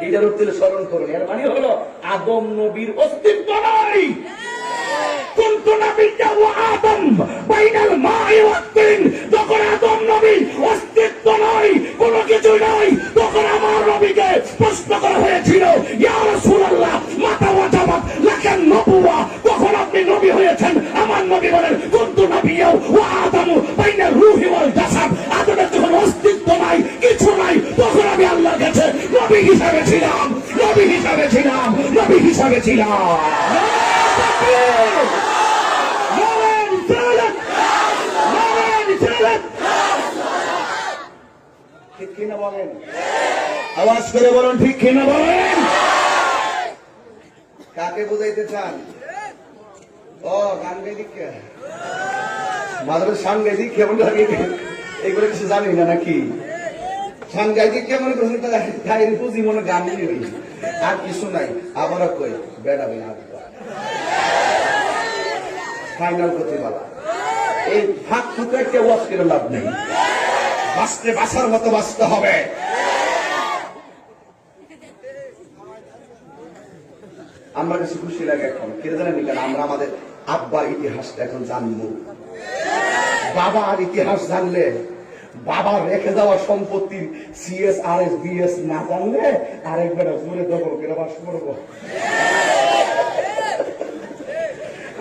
এটার উত্তরে স্মরণ করুন। এর মানে হলো আদম নবীর অস্তিত্ব নাই। কুনতু নাবিয়্যা ওয়া আদম বাইনাল মা'i ওয়াত তিন, যখন আদম নবী অস্তিত্ব নাই, কোনো কিছু নাই, তখন আমার নবীকে প্রশ্ন করা হয়েছিল, ইয়া রাসূলুল্লাহ মাতা ওয়াজাবাত লাকান নবুওয়া, কখন আপনি নবী হয়েছেন? আমার নবী বলেন, কুনতু নাবিয়্যা ওয়া আদম বাইনার রূহি ওয়াল জাসাদ, আদমের যখন অস্তিত্ব নাই, কিছু নাই, তখন আমি আল্লাহর কাছে নবী হিসাবে ছিলাম, নবী হিসাবে ছিলাম, নবী হিসাবে ছিলাম। ঠিক কিনা বলেন? আওয়াজ করে বলুন, ঠিক কিনা বলেন? কাকে বুঝাইতে চান? ও গান গাইতে মাদ্রাসা সাংবাদিক কেমন লাগে, এগুলো কিছু জানি না নাকি? সাংবাদিক কেমন করছেন পুঁজি মনে গান নিবি আর কিছু নাই। আবারও কই বেড়াবে না, ফাইনাল করতে পারা এই ফাঁক ফুকে কেউ ওয়াজ করে লাভ নেই। বাঁচতে বাঁচার মতো বাঁচতে হবে। আমরা কিছু খুশি লাগে এখন, কে জানেন কেন? আমরা আমাদের আব্বার ইতিহাসটা এখন জানবো। বাবার ইতিহাস জানলে, বাবার রেখে যাওয়া সম্পত্তির CSRS BS না জানলে আরেকবার জোরে দখল করে বাস করবো।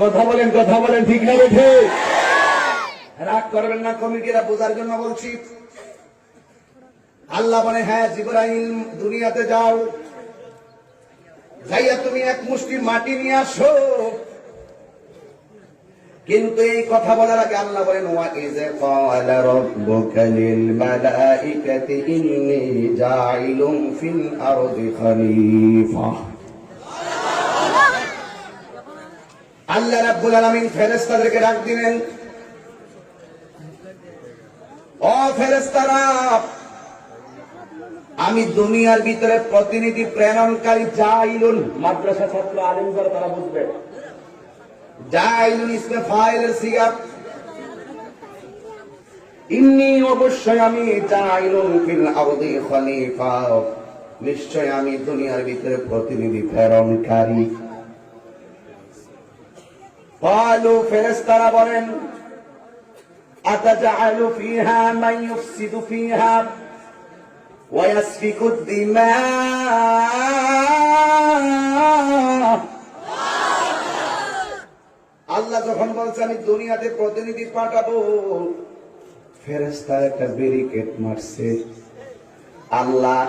কথা বলেন, কথা বলেন, ঠিক না বেঠে? রাগ করবেন না, কমিটিরা বোঝার জন্য বলছি। আল্লাহ বলে, হ্যাঁ জিবরাইল দুনিয়াতে যাও, যাইয়া তুমি এক মুষ্টি মাটি নিয়ে আসো। কিন্তু এই কথা বলার আগে আল্লাহ বলেন, ওয়া ইয ক্বালা রাব্বুকা লিল মালাইকাতি ইন্নী জাইলুন ফিল আরদি খলিফা। আল্লাহ রাব্বুল আলামিন ফেরেশতাদেরকে ডাক দিলেন, ও ফেরেশতারা, আমি দুনিয়ার ভিতরে প্রতিনিধি প্রেরণকারী জাইলুন। মাদ্রাসা ছাত্র আলেম যারা তারা বুঝবে, জাইলুন ইসমে ফাইলের সিগা। ইন্নী অবশ্যই আমি জাইলুন ফিল আরদি খলিফা, নিশ্চয় আমি দুনিয়ার ভিতরে প্রতিনিধি প্রেরণকারী। ক্বালু ফেরেশতারা বলেন, আতাজআলু ফিহা মান ইউফসিদু ফিহা ওয়া ইয়াসফিকু দিমা। আল্লাহ যখন বলছে আমি দুনিয়াতে প্রতিনিধি পাঠাবো, ফেরেশতারা একটা ব্যারিকেড মারছে। আল্লাহ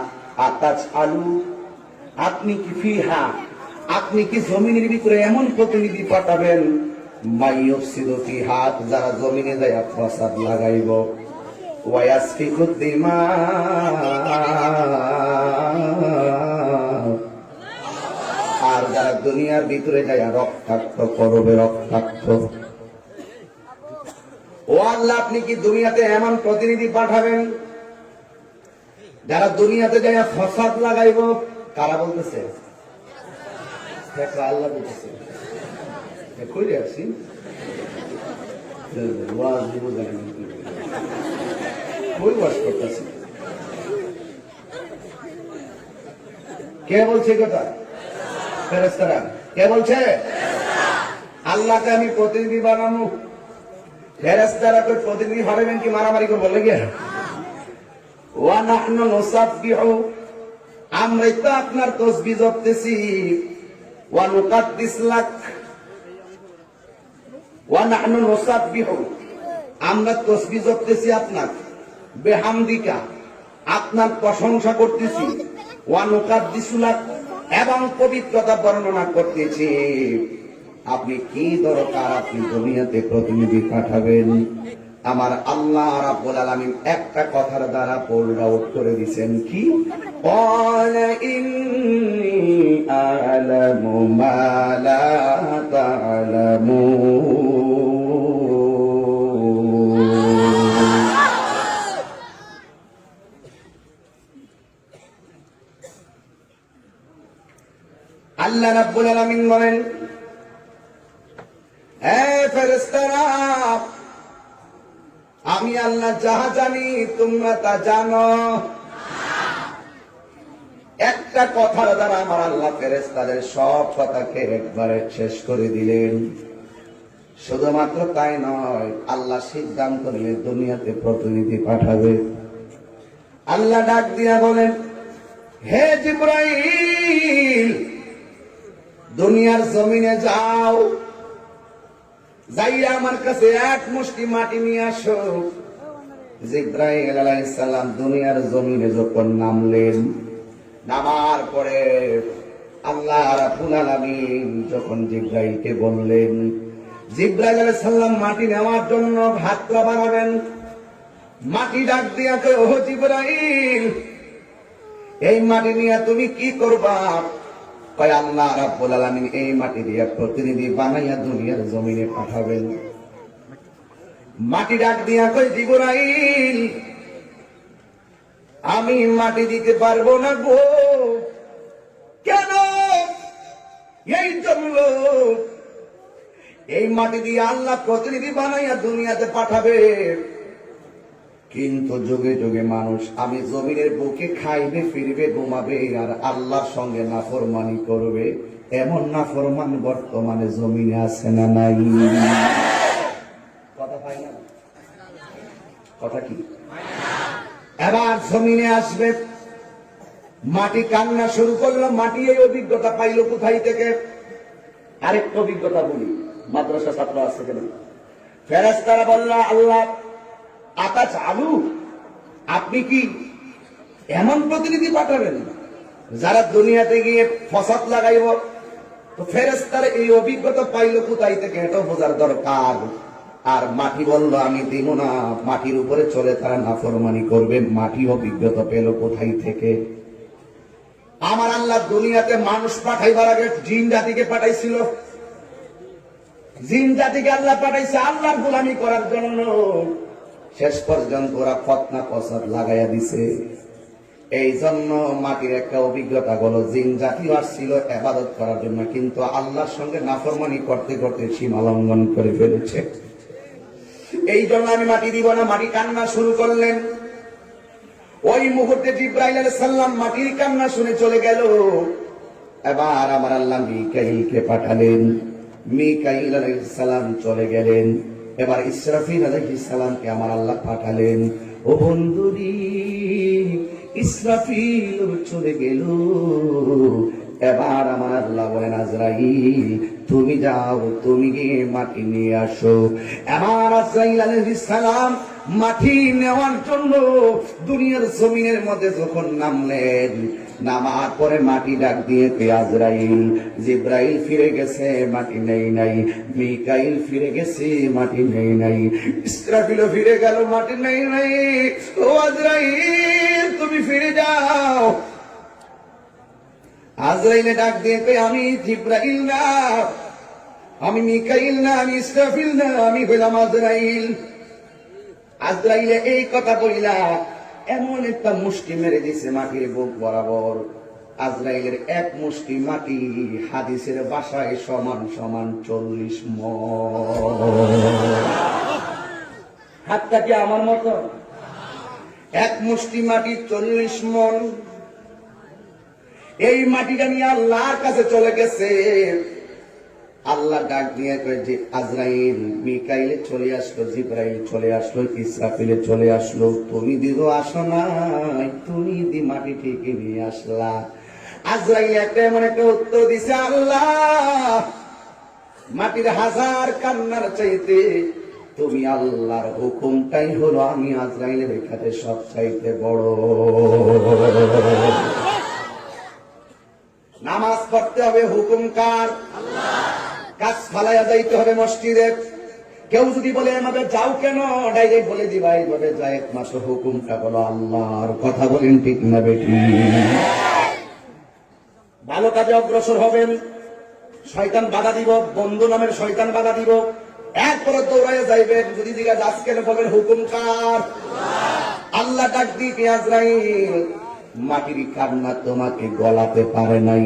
আতাজআলু, আপনি কি ফিহা, আপনি কি জমিনের ভিতরে এমন প্রতিনিধি পাঠাবেন, মাইয়ুফসিদু ফিহা, যারা জমিনে যায় ফাসাদ লাগাইব, ওয়া ইয়াসফিকু দিমা, আর যারা দুনিয়ার ভিতরে যায় রক্তাক্ত করবে, রক্তাক্ত। ও আল্লাহ, আপনি কি দুনিয়াতে এমন প্রতিনিধি পাঠাবেন যারা দুনিয়াতে যায় ফাসাদ লাগাইব? কারা বলতেছে? আল্লাহ বলতেছে। কই আসছি ওয়াজ দিব, কই ওয়াজ করতেছি? কে বলছে কথা? ফেরেশতারা। কে বলছে? আল্লাহকে আমি প্রতিনিধি বানাবো। ফেরেশতারা কই প্রতিনিধি বানাবেন কি মারামারি করবো লেগে? ওয়া নাহনু নুসাব্বিহু, আমরাই তো আপনার তাসবিহ জপতেছি। ওয়া নুকাদ্দিস লাক, ওয়া নাহনু নুসাব্বিহু, আমরা তাসবিহ জপতেছি আপনার, বিহামদিকা, আপনার প্রশংসা করতেছি, ওয়া নুকাদ্দিসু লাক, এবং পবিত্রতা বর্ণনা করতেছি। আপনি কি দরকার আপনি দুনিয়াতে প্রতিনিধি পাঠাবেন? আমার আল্লাহ রাব্বুল আলামিন একটা কথার দ্বারা পোল্ড আউট করে দিয়েছেন, কি? ক্বালা ইন্নী আ'লামু মা লা তা'লামুন। আল্লাহ রাব্বুল আলামিন বলেন, হে ফেরেশতারা, আমি আল্লাহ যাহা জানি তোমরা তা জানো। একটা একটা কথার দ্বারা আমার আল্লাহ ফেরেশতাদের সব কথাকে একবারে শেষ করে দিলেন। শুধুমাত্র তাই নয়, আল্লাহ সিদ্ধান্ত নিয়ে দুনিয়াতে প্রতিনিধি পাঠাবে। আল্লাহ ডাক দিয়া বলেন, হে জিবরাইল, দুনিয়ার জমিনে যাও, যাইয়া আমার কাছে এক মুষ্টি মাটি নিয়ে আসো। জিবরাইল আলাইহিস সালাম দুনিয়ার জমিনে যখন নামলেন, নামার পরে আল্লাহ রাব্বুল আলামিন যখন জিবরাইলকে বললেন, জিবরাইল আলাইহিস সালাম মাটি নেওয়ার জন্য ভাতটা বানাবেন। মাটি ডাক দিয়া কয়, ও জিবরাইল, এই মাটি নিয়ে তুমি কি করবা? কয়, আল্লাহ রাব্বুল আলামিন এই মাটি দিয়ে প্রতিনিধি বানাইয়া দুনিয়ার জমিনে পাঠাবেন। মাটি ডাক দিয়া কয়, জিবরাইল, আমি মাটি দিতে পারবো না গো। কেন? এই জন্য, এই মাটি দিয়ে আল্লাহ প্রতিনিধি বানাইয়া দুনিয়াতে পাঠাবে, কিন্তু যুগে যুগে মানুষ আমি জমিনের বুকে খাইবে, ফিরবে, ঘুমাবে, আর আল্লাহর সঙ্গে নাফরমানি করবে। এমন নাফরমান বর্তমানে জমিনে আছে না নাই? কথা পাই না? কথা কি? এবার জমিনে আসবে, মাটি কান্না শুরু করলো। মাটি এই অভিজ্ঞতা পাইল কোথায় থেকে? আরেকটা অভিজ্ঞতা বলি, মাদ্রাসা ছাত্র আছে কেন? ফেরেশতারা বলল, আল্লাহ আতা চালু, আপনি কি এমন প্রতিনিধি পাঠাবেন যারা দুনিয়াতে গিয়ে ফসাদ লাগাইব? তো ফেরেশতারা এই অভিজ্ঞতা পাইল কোথায় থেকে, এটাও বোঝার দরকার। আর মাটি বলল, আমি দিব না। মাটির উপরে চলে তারা নাফরমানি করবে। মাটি অভিজ্ঞতা পেল কোথায় থেকে? আমার আল্লাহ দুনিয়াতে মানুষ পাঠাইবার আগে জিন জাতিকে পাঠাইছিল। জিন জাতিকে আল্লাহ পাঠাইছে আল্লাহর গোলামি করার জন্য। শেষ পর্যন্ত ওরা ফতনা ফসাদ লাগাইয়া দিছে। এই জন্য মাটির একটা অভিজ্ঞতা হলো, জিন জাতি আসছিল ইবাদত করার জন্য, কিন্তু আল্লাহর সঙ্গে নাফরমানি করতে করতে সীমা লঙ্ঘন করে ফেলেছে। এই জন্য আমি মাটি দিব না। মাটি কান্না শুরু করলেন। ওই মুহূর্তে জিবরাইল আলাইহিস সালাম মাটির কান্না শুনে চলে গেল। এবার আমার আল্লাহ মিকাইলকে পাঠালেন। মিকাইল আলাইহিস সালাম চলে গেলেন। এবার ইসরাফিল আলাইহিস সালামকে আমার আল্লাহ পাঠালেন। ও বন্ধুরি, ইসরাফিল চলে গেল। এবার আমার আল্লাহ বলেন, আজরাইল তুমি যাও, তুমি গিয়ে মাটি নিয়ে আসো। এবার আজরাইল আলাইহিস সালাম মাটি নেওয়ার জন্য দুনিয়ার জমিনের মধ্যে যখন নামলেন, নামার পরে মাটি ডাক দিয়ে আজরাইল, জিবরাইল ফিরে গেছে, মাটি নেই নাই। মিকাইল ফিরে গেছে, মাটি নেই নাই। ইসরাফিলও ফিরে গেল, মাটি নেই নাই। ও আজরাইল তুমি ফিরে যাও। আজরাইলে ডাক দিয়ে কই, আমি জিবরাইল না, আমি মিকাইল না, আমি ইসরাফিল না, আমি হইলাম আজরাইল। আজরাইলে এই কথা বলিলা এমন একটা মুষ্টি মেরে দিছে মাটির বুক বরাবর। আজরাইলের এক মুষ্টি মাটি হাদিসের ভাষায় সমান সমান 40 মণ। হাতটা কি আমার মতো? এক মুষ্টি মাটি 40 মণ। এই মাটিটা নিয়ে আল্লাহর কাছে চলে গেছে। আল্লাহ ডাক দিয়ে কয় যে, আজরাইল, মিকাইলে চলে আসলো, জিবরাইল চলে আসলো, ইসরাফিলে চলে আসলো, তুমি দিদো আসো নাই, তুমি দি মাটি থেকে নিয়ে আসলা। আজরাইল একটা এমন একটা উত্তর দিছে, আল্লাহ মাটির হাজার কান্নার চাইতে তুমি আল্লাহর হুকুমটাই হলো আমি আজরাইলের কাছে সব চাইতে বড়। নামাজ পড়তে হবে, হুকুম কার? আল্লাহ। কাজ ফালাইয়া যাইতে হবে মসজিদে। কেউ যদি বলে আমাদের যাও কেন, ডাইরেক্ট বলে দিবা এইভাবে যায়, একমাত্র হুকুমটা হলো আল্লাহর। কথা বলেন ঠিক না বেটি? ভালো কাজে অগ্রসর হবেন, শয়তান বাধা দিব, বন্ধু নামের শয়তান বাধা দিব, একবারে দৌড়াইয়া যাইবেন। যদি দিকে যাস কেন, বলেন হুকুম কার? আল্লাহ ডাক দিয়ে, আজরাইল মাটির কান্না তোমাকে গলাতে পারে নাই।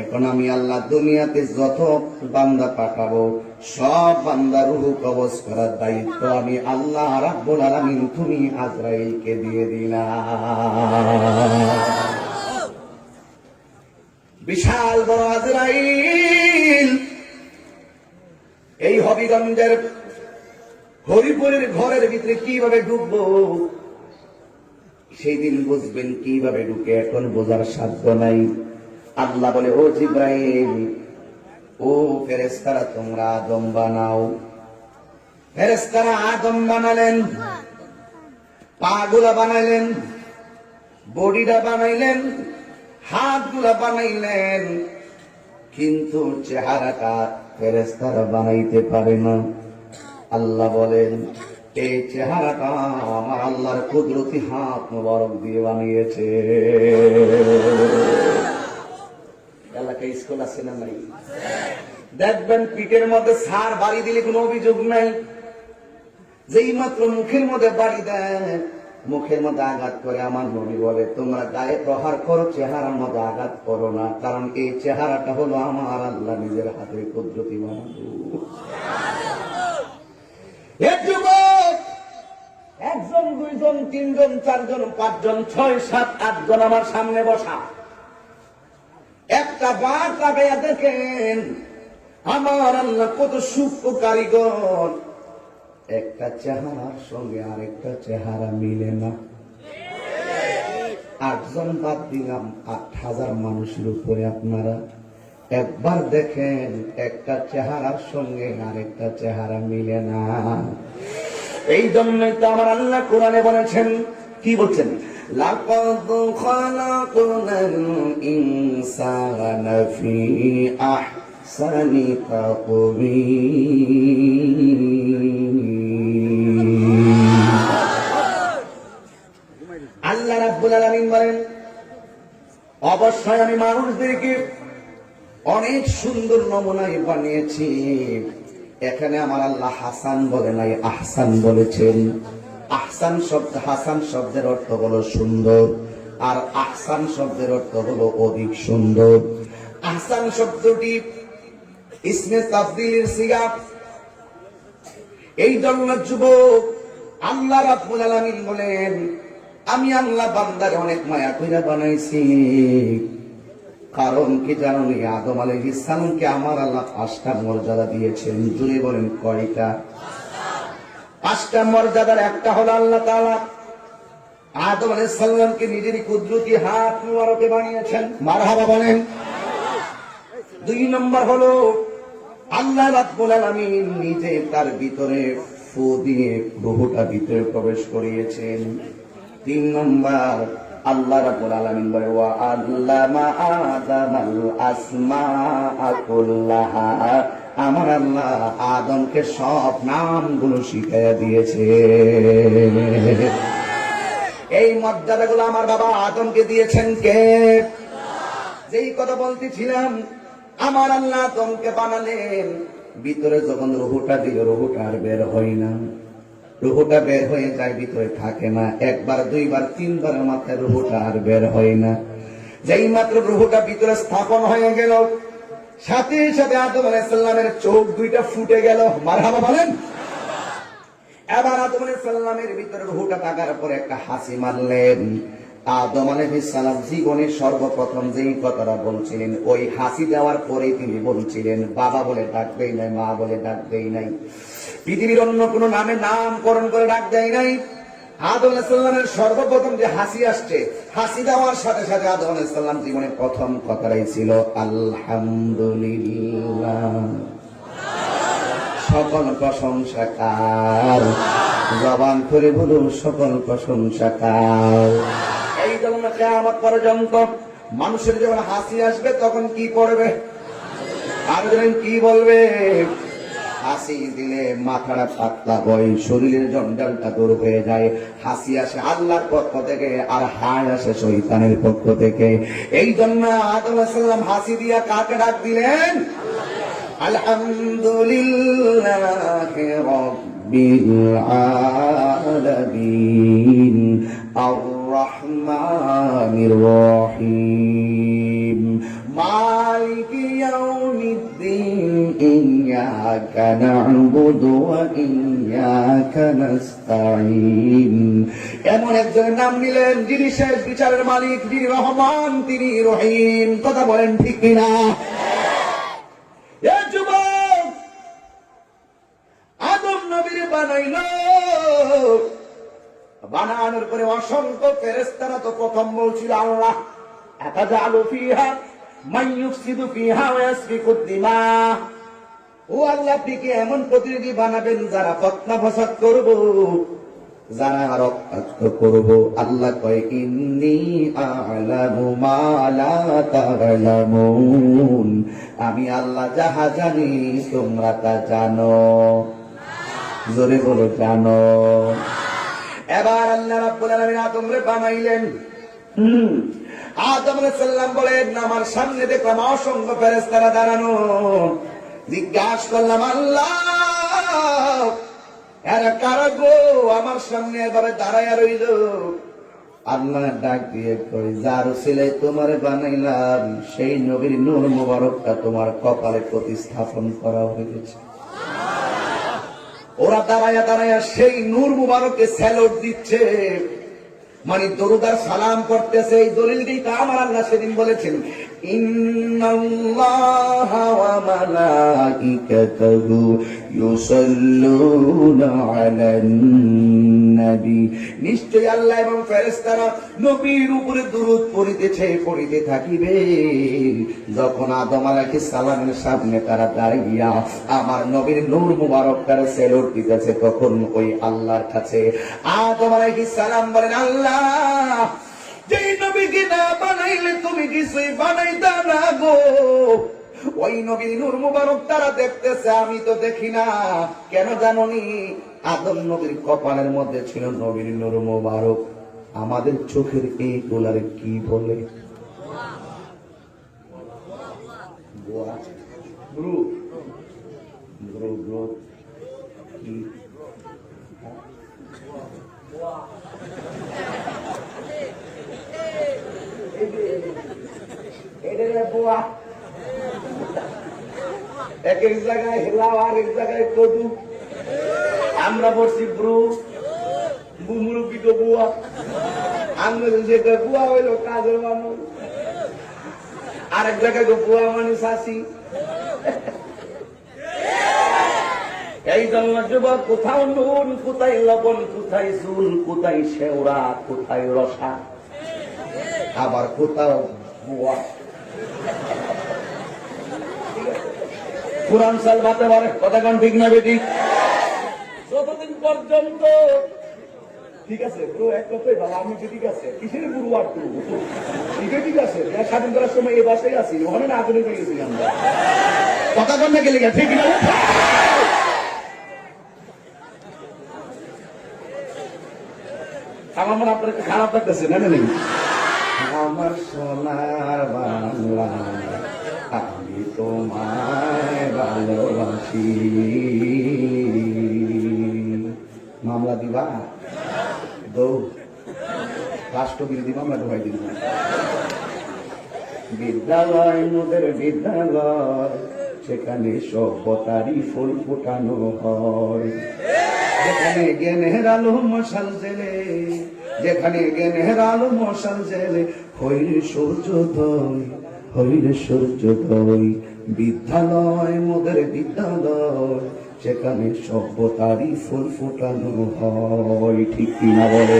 এখন আমি আল্লাহ দুনিয়াতে যত বান্দা পাঠাবো, সব বান্দা রূহ কবজ করার দায়িত্ব আমি আল্লাহ রাব্বুল আলামিন তুমি আজরাইলকে দিয়ে দিলাম। বিশাল বড় আজরাইল এই হবিগঞ্জের হরিপুরের ঘরের ভিতরে কিভাবে ঢুকবো সেই দিন বুঝবেন কিভাবে ঢুকে, এখন বোঝার সাধ্য নাই। আল্লাহ বলে, ও জিব্রাইল, ও ফেরেশতারা তোমরা আদম বানাও। ফেরেশতারা আদম বানালেন, পাগুলা বানাইলেন, বডিটা বানাইলেন, হাতগুলা বানাইলেন, কিন্তু চেহারাটা ফেরেশতারা বানাইতে পারে না। আল্লাহ বলেন, এই চেহারাটা আমার আল্লাহর কুদরতি হাত মোবারক দিয়ে বানিয়েছে। এলাকায় স্কুল আছে না নাই? দেখবেন পিঠের মধ্যে সার বাড়ি দিলে কোনো অভিযোগ নাই। যেই মাত্র মুখের মধ্যে বাড়ি দেয়, মুখের মধ্যে আঘাত করে, আমার নবী বলে, তোমরা গায়ে প্রহার করো, চেহারার মধ্যে আঘাত করো না, কারণ এই চেহারাটা হলো আমার আল্লাহ নিজের হাতে কুদরতি বানাবো। একজন, দুইজন, তিনজন, চারজন, পাঁচজন, 6, 7, 8 জন আমার সামনে বসা, একটা বার তাকাইয়া দেখেন আমার আল্লাহ কত সূক্ষ্ম কারিগর। একটা চেহারার সঙ্গে আরেকটা চেহারা মিলে না। 8 জন বাদ দিলাম, 8000 মানুষের উপরে আপনারা একবার দেখেন একটা চেহারার সঙ্গে আরেকটা চেহারা মিলে না। এই জন্যই তো আমার আল্লাহ কোরআনে বলেছেন, কি বলছেন? লাকাদ খালাকনাল ইনসানা ফি আহসানি তাকওয়িম। আল্লাহ রাব্বুল আলামিন বলেন, অবশ্যই আমি মানুষদেরকে অনেক সুন্দর নমুনায় বানিয়েছি। এখানে আমার আল্লাহ হাসান বলে নাই, আহসান বলেছেন। আহসান শব্দ, হাসান শব্দের অর্থ হলো সুন্দর, আর আহসান শব্দের অর্থ হলো অধিক সুন্দর। আহসান শব্দটি ইসমে তাফদীলের সিগা। এই জন্য যুবক, আল্লাহ রাব্বুল আলামিন বলেন, আমি আল্লাহ বান্দার অনেক মায়া কইরা বানাইছি। কারণ কি জানেন? আদম আলাইহিস সালামকে আমার আল্লাহ 5টা মর্যাদা দিয়েছেন। জুড়ে বলেন, কয়টা? 5টা মর্যাদার একটা হলো আল্লাহ তাআলা আদম আলাইহিস সালামকে নিজের কুদরতি হাত মোবারকে বানিয়েছেন। মারহাবা বলেন। 2 নম্বর হলো আল্লাহ রাব্বুল আলামিন নিজে তার ভিতরে ফু দিয়ে রূহটা ভিতরে প্রবেশ করিয়েছেন। 3 নম্বর আল্লাহ রাব্বুল আলামিন বলে, ওয়া আল্লামা আদামাল আসমাআ কুল্লাহা, আমার আল্লাহ আদমকে সব নামগুলো শিখাইয়া দিয়েছে। এই মর্যাদাগুলো আমার বাবা আদমকে দিয়েছেন কে? যেই কথা বলতেছিলাম, আমার আল্লাহ আদমকে বানালেন, ভিতরে যখন রূহটা দিল, রূহটা আর বের হয় না। রূহটা বের হয়ে যায়, ভিতরে থাকে না। 1 বার, 2 বার, 3 বারের মাথায় রূহটা আর বের হয় না। যেই মাত্র রূহটা ভিতরে স্থাপন হয়ে গেল, সাথে সাথে আদম আলাইহিস সালামের চোখ 2টা ফুটে গেল। মারহাবা বলেন। এবার আদম আলাইহিস সালামের ভিতরে রূহটা থাকার পরে একটা হাসি মারলেন। আদম আলাইহিস সালাম জীবনে সর্বপ্রথম যেই কথাটা বলছিলেন, ওই হাসি দেওয়ার পরে তিনি বলছিলেন, বাবা বলে ডাক দেই নাই, মা বলে ডাক দেই নাই, পৃথিবীর অন্য কোন নামে নামকরণ করে ডাক দেয় নাই। আদম আলাইহিস সালামের সর্বপ্রথম যে হাসি আসছে, হাসি দেওয়ার সাথে সাথে আদম আলাইহিস সালাম জীবনের প্রথম কথাটাই ছিল আলহামদুলিল্লাহ। সকল প্রশংসা কার, জবান করে বলুন সকল প্রশংসা কার। এই জন্য কিয়ামত পর্যন্ত মানুষের যখন হাসি আসবে তখন কি করবে? আর কি বলবে? হাসি দিলে মাথাটা পাতলা হয়, শরীরের জঞ্জালটা দূর হয়ে যায়। হাসি আসে আল্লাহর পক্ষ থেকে, আর হায় আসে শয়তানের পক্ষ থেকে। এই জন্য আদম আলাইহিস সালাম হাসি দিয়া কাকে ডাক দিলেন? আলহামদুলিল্লাহি রাব্বিল আলামিন আর রহমানির রহিম মালিকি ইয়াউমিদ্দিন ইয়্যাকা না'বুদু ওয়া ইয়্যাকা নাস্তাঈন এমন একজনের নাম নিলেন যিনি শেষ বিচারের মালিক, যিনি রহমান, তিনি রহিম। কথা বলেন ঠিক কিনা? এ যুবক, আদম নবীর বানাইল, বানানোর পরে অসংখ্য ফেরেশতারা তো প্রথম বলছিল আল্লাহ আতাজালু ফিহা মান ইউফসিদু ফিহা ওয়া ইয়াসফিকুদ দিমা, ও আল্লাহ আপনি কি এমন প্রতিনিধি বানাবেন যারা ফতনা ফাসাদ করব, যারা রক্তাক্ত করব? আল্লাহ কয় ইন্নী আ'লামু মা লা তা'লামুন, আমি আল্লাহ যাহা জানি তোমরা তা জানো। জোরে বলো জানো। এবার আল্লাহ রাব্বুল আলামিন আদমরে বানাইলেন। আদম আলাইহিস সালাম বলেন আমার সামনে দেখলাম অসংখ্য ফেরেশতারা দাঁড়ানো। জিজ্ঞাসা করলাম আল্লাহ এরা কারা গো আমার সামনে এবারে দাঁড়ায়া রইল? আল্লাহ ডাক দিয়ে কই যার ছেলে তোমারে বানাইলাম সেই নবীর নূর মুবারকটা তোমার কপালে প্রতিস্থাপন করা হয়েছে। ওরা দাঁড়ায়া দাঁড়ায়া সেই নূর মুবারককে স্যালুট দিচ্ছে, মানে দরুদ আর সালাম করতেছে। এই দলিলটি তো আমার আল্লাহ সেদিন বলেছেন ইন্নাল্লাহা ওয়া মালাইকাতাহু ইউসাল্লুনা আলান নবী, নিশ্চয়ই আল্লাহ এবং ফেরেশতারা নবীর উপরে দরুদ পড়িতে থাকিবে। যখন আদম আলাইহিস সালামের সামনে তারা দাঁড়িয়ে আমার নবীর নূর মুবারক তারা স্যালুট দিতেছে, তখন ওই আল্লাহর কাছে আদম আলাইহিস সালাম বলেন আল্লাহ যেই নবীকে না বানাইলে তুমি কিছুই বানাইতা না গো। ওই নবীর নূর মুবারক তারা দেখতেছে, আমি তো দেখি না। কেন জানোনি? আদম নবীর কপালের মধ্যে ছিল নবীর নূর মুবারক। আমাদের চোখের এই গোলারে কি বলে? ব্রু ব্রু ব্রু কি? এক এক জায়গায় হেলাও আর এক জায়গায় কদু। আমরা বলছি ব্রু, মুরুব্বি তো বুয়া। আমরা যেটা বুয়া হইল কাজের মানুষ, আরেক জায়গায় বুয়া মানে শাসি। এই জন্য যুবক কোথাও নুন, কোথায় লবণ, কোথায় চুল, কোথায় শেওড়া, কোথায় রসা, আবার কোথাও বুয়া। কোরআন সালবাতে পারে কথা কোন ঠিক না বেটি? যতদিন পর্যন্ত ঠিক আছে ব্রো, এক কথাই ভালো, আমি ঠিক আছে কিসের গুরু আর তুই ঠিক আছে। স্বাধীন করার সময় এই বাসায় আছি, ওখানে না আগুনে পেয়ে গেছি আমরা। কথা কোন না গেলে ঠিক না? আমার মনে আপনার খারাপ লাগতেছে না? নেই আমার সোনার বাংলা আমি তোমায় ভালোবাসি। মামলা দিবা দৌ রাষ্ট্রবিরোধী মামলা ঢোকাই দিন। বিদ্যালয় মোদের বিদ্যালয়, সেখানে সভ্যতারই ফুল ফোটানো হয়। যেখানে জ্ঞানের আলো মশাল জেলে, যেখানে জ্ঞানের আলো মশাল জেলে, হইরে সূর্যোদয়, হইরে সূর্যোদয়। বিদ্যালয় মোদের বিদ্যালয়, সেখানে সভ্যতারই ফুল ফোটানো হয়। ঠিক কিনা বলে?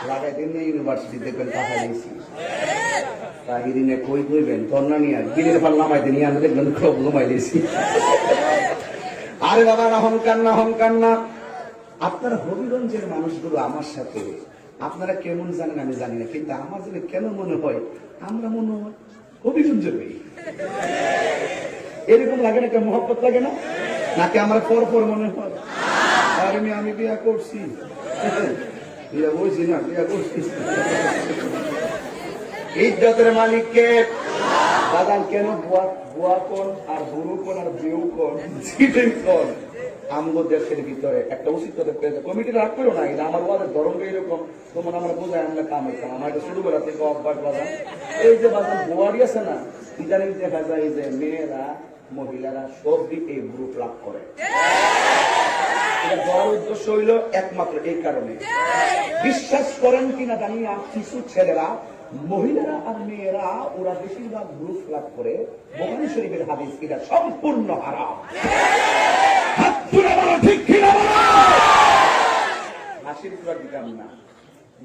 লাগাই দিন ইউনিভার্সিটি দেখবেন টাকা দিয়েছি, তাহিরিনে কই কইবেন তন্না নিয়ে গিলের ফাল নামাইতে নিয়ে আমরা দেখবেন খুব ঘুমাই দিয়েছি। আরে বাবা অহংকার না, অহংকার না। আপনারা হবিগঞ্জের মানুষগুলো আমার সাথে আপনারা কেমন জানেন আমি জানি না, কিন্তু আমার জন্য কেন মনে হয় আমরা মনে হয় হবিগঞ্জের নেই। এরকম লাগে না? কেন মহব্বত লাগে না? নাকি আমার পর পর মনে হয় আর আমি বিয়া করছি, বিয়া বলছি না, বিয়া করছি। ইজ্জতের মালিককে দাদান কেন বুয়া কোন আর বুড়ো কোন আর বিউ কোন চিটেন কোন? আমগো দেশের ভিতরে একটা উচিত কমিটি রাখ করো না, এটা আমার ওয়াদের ধরনটা এরকম, তোমার আমরা বোঝায় আমরা কাম হইতাম। আমার এটা ছোটবেলা থেকে অভ্যাস বাজান। এই যে বাজান বোয়ারি আছে না, ইদানিং দেখা যায় যে মেয়েরা মহিলারা সব দিকে গ্রুপ লাভ করে। এটা বড় উদ্দেশ্য হইল একমাত্র এই কারণে, বিশ্বাস করেন কিনা জানি না, কিছু ছেলেরা, মহিলারা আর মেয়েরা ওরা বেশিরভাগ গ্রুপ লাভ করে। বুখারী শরীফের হাদিস, এটা সম্পূর্ণ হারাম। হাত তুলে বলো ঠিক কিনা বলো। হাসির পুরা দিতাম না।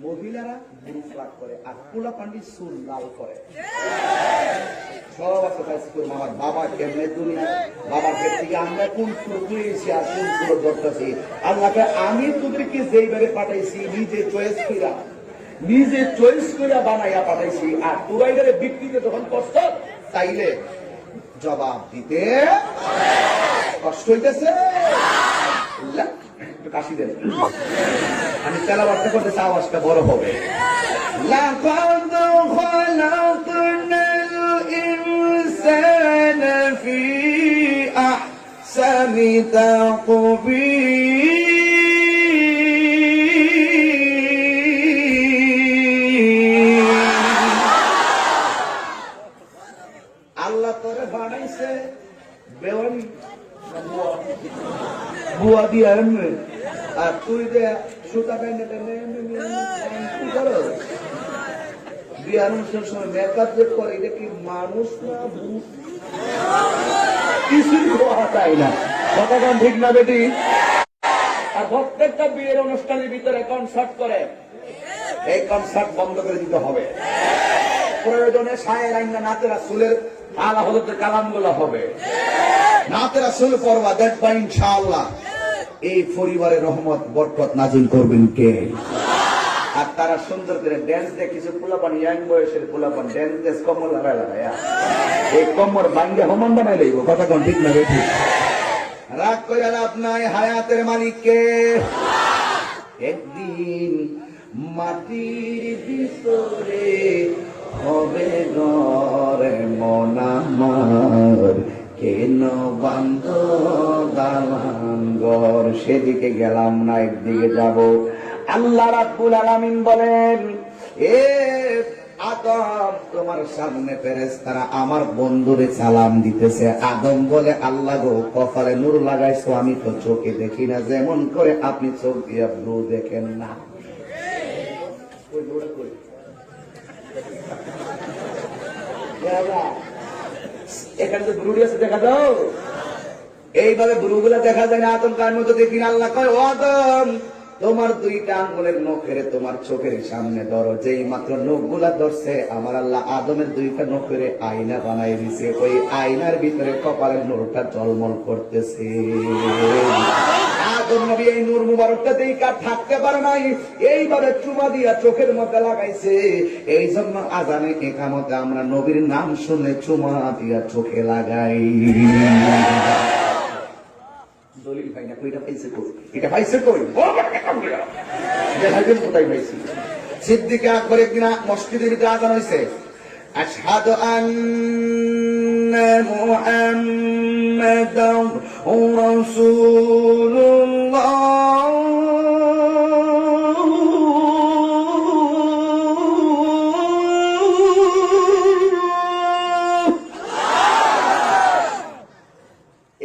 মহিলারা গ্রুপ লাভ করে আর পোলা পান্ডি চুল লাল করে। সব আছে আমার বাবা কেমনে দুনিয়া, বাবার থেকে আমরা কোন সুর বুঝেছি আর কোন সুর ধরতেছি। আল্লাহকে আমি তোদেরকে যেইভাবে পাঠাইছি নিজে চয়েস করে বানাইয়া পাঠাইছি, আর তোরা এটারে বিক্রিতে যখন করছ তাইলে জবাব দিতে কষ্ট হইতেছে। একটু কাশি দেন, আমি তেলাওয়াতটা করতেছি, আওয়াজটা বড় হবে। লাকাদ খালাকনাল ইনসানা ফি আহসানি তাকবীর। আল্লাহ তোরে বানাইছে বেওয়ানি বুয়া দিয়া এমনি, আর তুই যে সুতা প্যান্ট বিয়ার অনুষ্ঠানের সময় মেকআপ যে করে, এটা কি মানুষ না ভূত? কিছুই হওয়া চাই না, কথা ঠিক না বেটি? আর প্রত্যেকটা বিয়ের অনুষ্ঠানের ভিতরে কনসার্ট করে, এই কনসার্ট বন্ধ করে দিতে হবে। প্রয়োজনে সায়ের আইনা নাতেরা চুলের আলা হজরতের কালাম গুলো হবে, নাতেরা চুল পড়বা, দেখবা ইনশাআল্লাহ এই পরিবারের রহমত বরকত নাজিল করবেন কে? আর তারা সুন্দর করে ড্যান্স দেয়, কিছু পোলাপান ইয়াং বয়সের পোলাপান ড্যান্স কমর লাগায়, এই কমর বাঙ্গে হমান বানাই লইব। কথা কোন ঠিক না বেঠিক? রাগ করে লাভ নাই, হায়াতের মালিককে। একদিন মাটির ভিতরে হবে ঘরে মন আমার, কেন বান্ধ দালান ঘর? সেদিকে গেলাম না, একদিকে যাব। আল্লাহ রাব্বুল আলামিন বলেন, এ আদম, তোমার সামনে ফেরেশতারা আমার বন্ধুরে সালাম দিতেছে। আদম বলে, আল্লাহ গো, কপালে নূর লাগাইছো, আমি তো চোখে দেখি না, যেমন করে আপনি চোখ দিয়ে ব্রু দেখেন না। এখানে তো ব্রুডি আছে, দেখা দাও। এইভাবে ব্রুগুলা দেখা যায় না, আদম কার মতো দেখি না। আল্লাহ কয়, ও আদম, তোমার দুইটা আঙ্গুলের নখের তোমার চোখের সামনে ধরো। যেই মাত্র নখগুলা ধরছে, আমার আল্লাহ আদমের দুইটা নখের আয়না বানাই দিছে। ওই আয়নার ভিতরে কপালের নূরটা ঝলমল করতেছে। আদম নবী এই নূর মুবারকটা দেইকা থাকতে পারে নাই, এইভাবে চুমা দিয়া চোখের মধ্যে লাগাইছে। এই জন্য আজানে ইকামতে আমরা নবীর নাম শুনে চুমা দিয়া চোখে লাগাই। দলিল ভাই না, কইটা পাইছে কই? এটা পাইছে কই? কোথায় পাইছি? সিদ্দিকে আকবর একদিন মসজিদের ভিতরে আজান হইছে, আশহাদু আন্না মুহাম্মাদান রাসূলুল্লাহ।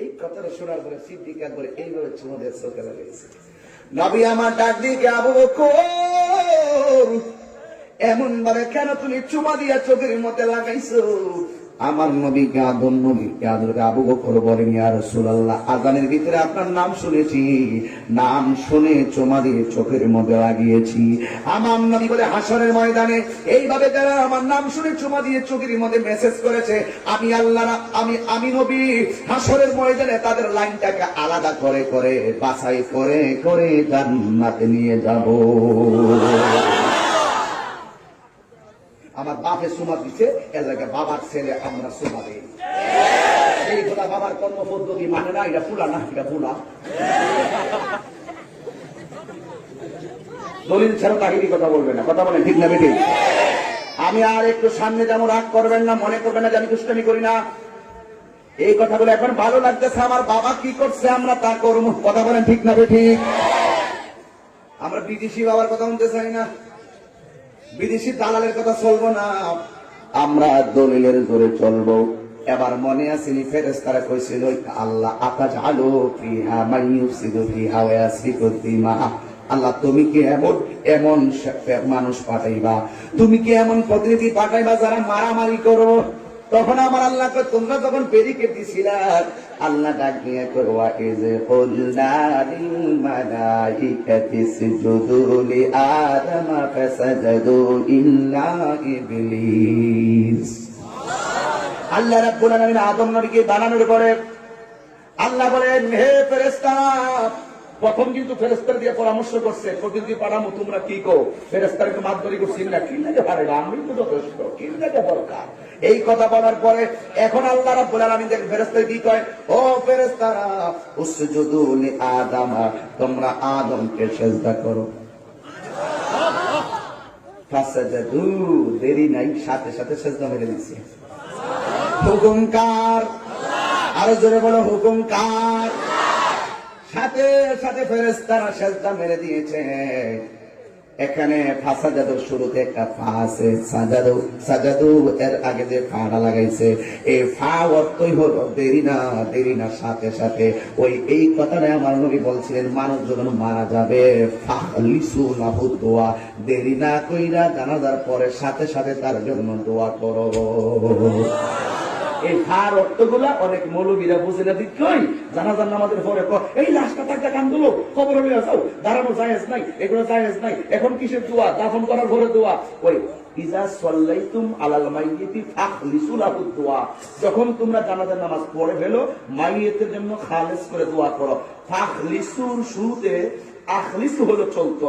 এই কথাটা শোনার পরে সিদ্দিক আকবর এইভাবে চুমো দিয়ে চোখে লাগাইছে। নবী আমার ডাক দিকে, আবু বকর, এমন ভাবে কেন তুমি চুমা দিয়া চোখের মধ্যে লাগাইছো? আমার নবীকে, আদম নবীকে আবু বকর বলেন, ইয়া রাসূলুল্লাহ, আযানের ভিতরে আপনার নাম শুনেছি, নাম শুনে চুমা দিয়ে চোখের মধ্যে লাগিয়েছি। আমার নবী বলে, হাসরের ময়দানে এইভাবে যারা আমার নাম শুনে চুমা দিয়ে চোখের মধ্যে মেসেজ করেছে, আমি আল্লাহ, আমি নবী হাসরের ময়দানে তাদের লাইনটাকে আলাদা করে করে বাছাই করে করে জান্নাতে নিয়ে যাব। আমার বাপে সুমা দিচ্ছে, এর লাগে বাবার ছেলে আমরা সুমা দিই। এইগুলা বাবার কর্ম পদ্ধতি মানে না, এটা ফুলা না, এটা ফুলা। দলিল ছাড়া কাহিনী কথা বলবে না, কথা বলে ঠিক না বেঠিক? আমি আর একটু সামনে যেমন রাগ করবেন না, মনে করবেন না যে আমি দুষ্টামি করি না। এই কথাগুলো এখন ভালো লাগতেছে, আমার বাবা কি করছে আমরা তা করবো। কথা বলেন ঠিক না বেঠিক? আমরা বিদেশি বাবার কথা শুনতে চাই না, বিদেশি দালালের কথা চলবো না, আমরা দলিলের জোরে চলবো। এবার মনে আসেনি ফেরেশতারা কইছিল আল্লাহ আতাজআলু ফিহা মান ইউফসিদু ফিহা ওয়া ইয়াসফিকু দিমা, আল্লাহ তুমি কি এমন মানুষ পাঠাইবা, তুমি কি এমন প্রতিনিধি পাঠাইবা যারা মারামারি করো? তখন আমার আল্লাহ কয় তোমরা যখন ব্যারিকেড দিছিলা, আল্লাহ ডাক দিয়ে করবা এই যে কুলনা লিল মালাইকাতি ইসজুদু লি আদামা ফাসাজাদু ইল্লা ইবলিস। আল্লাহ রাব্বুল আলামিন আদম নবীকে বানানোর পরে আল্লাহ বলেন হে ফেরেশতারা, প্রথম কিন্তু ফেরেশতার দিয়ে পরামর্শ করছে প্রতিনিধি পাঠামো, তোমরা কি কো? ফেরেশতারকে মাতবরি করছি না, কি লাগে পারে না, আমি তো যথেষ্ট, কি লাগে দরকার। এই কথা বলার পরে এখন আল্লাহ রাব্বুল আলামিন দেখেন ফেরেশতারা কি কয়, ও ফেরেশতারা উসজুদু লি আদামা, তোমরা আদমকে সিজদা করো। ফাসাজাদু, দেরি নাই, সাথে সাথে সিজদা মেরে দিয়েছে। হুকুম কার? আরো জোরে বলো হুকুম কার? সাথে সাথে ফেরেশতারা সিজদা মেরে দিয়েছে। এখানে ফাসাজাদুর শুরুতে একটা ফা আছে, সাজাদু, সাজাদু এর আগে যে ফাটা লাগাইছে, এই ফা অর্থই হলো দেরি না, দেরি না, সাথে সাথে। ওই এই কথাটা আমার নবী বলছিলেন মানুষ যখন মারা যাবে ফাখলিসু লাহু দোয়া, দেরি না কইরা জানাজার পরে সাথে সাথে তার জন্য দোয়া করো। এই ফার অর্থগুলা অনেক মৌলবীরা বুঝে না, কই জানাজার নামাজের পরে এই লাশটা থাকতে কান্দলো, খবর হয়ে যাও, দাঁড়ানো জায়েজ নাই, এগুলো জায়েজ নাই, এখন কিসের দোয়া? দাফন করার পরে দোয়া। ওই ইজা সাল্লাইতুম আলাল মাইয়িতি ফাখলিসু লাহু দোয়া, যখন তোমরা জানাজার নামাজ পড়ে ফেলো মাইয়িতের জন্য খালেস করে দোয়া করো। ফাখলিসুর শুরুতে আখলিসু হলো চলতো,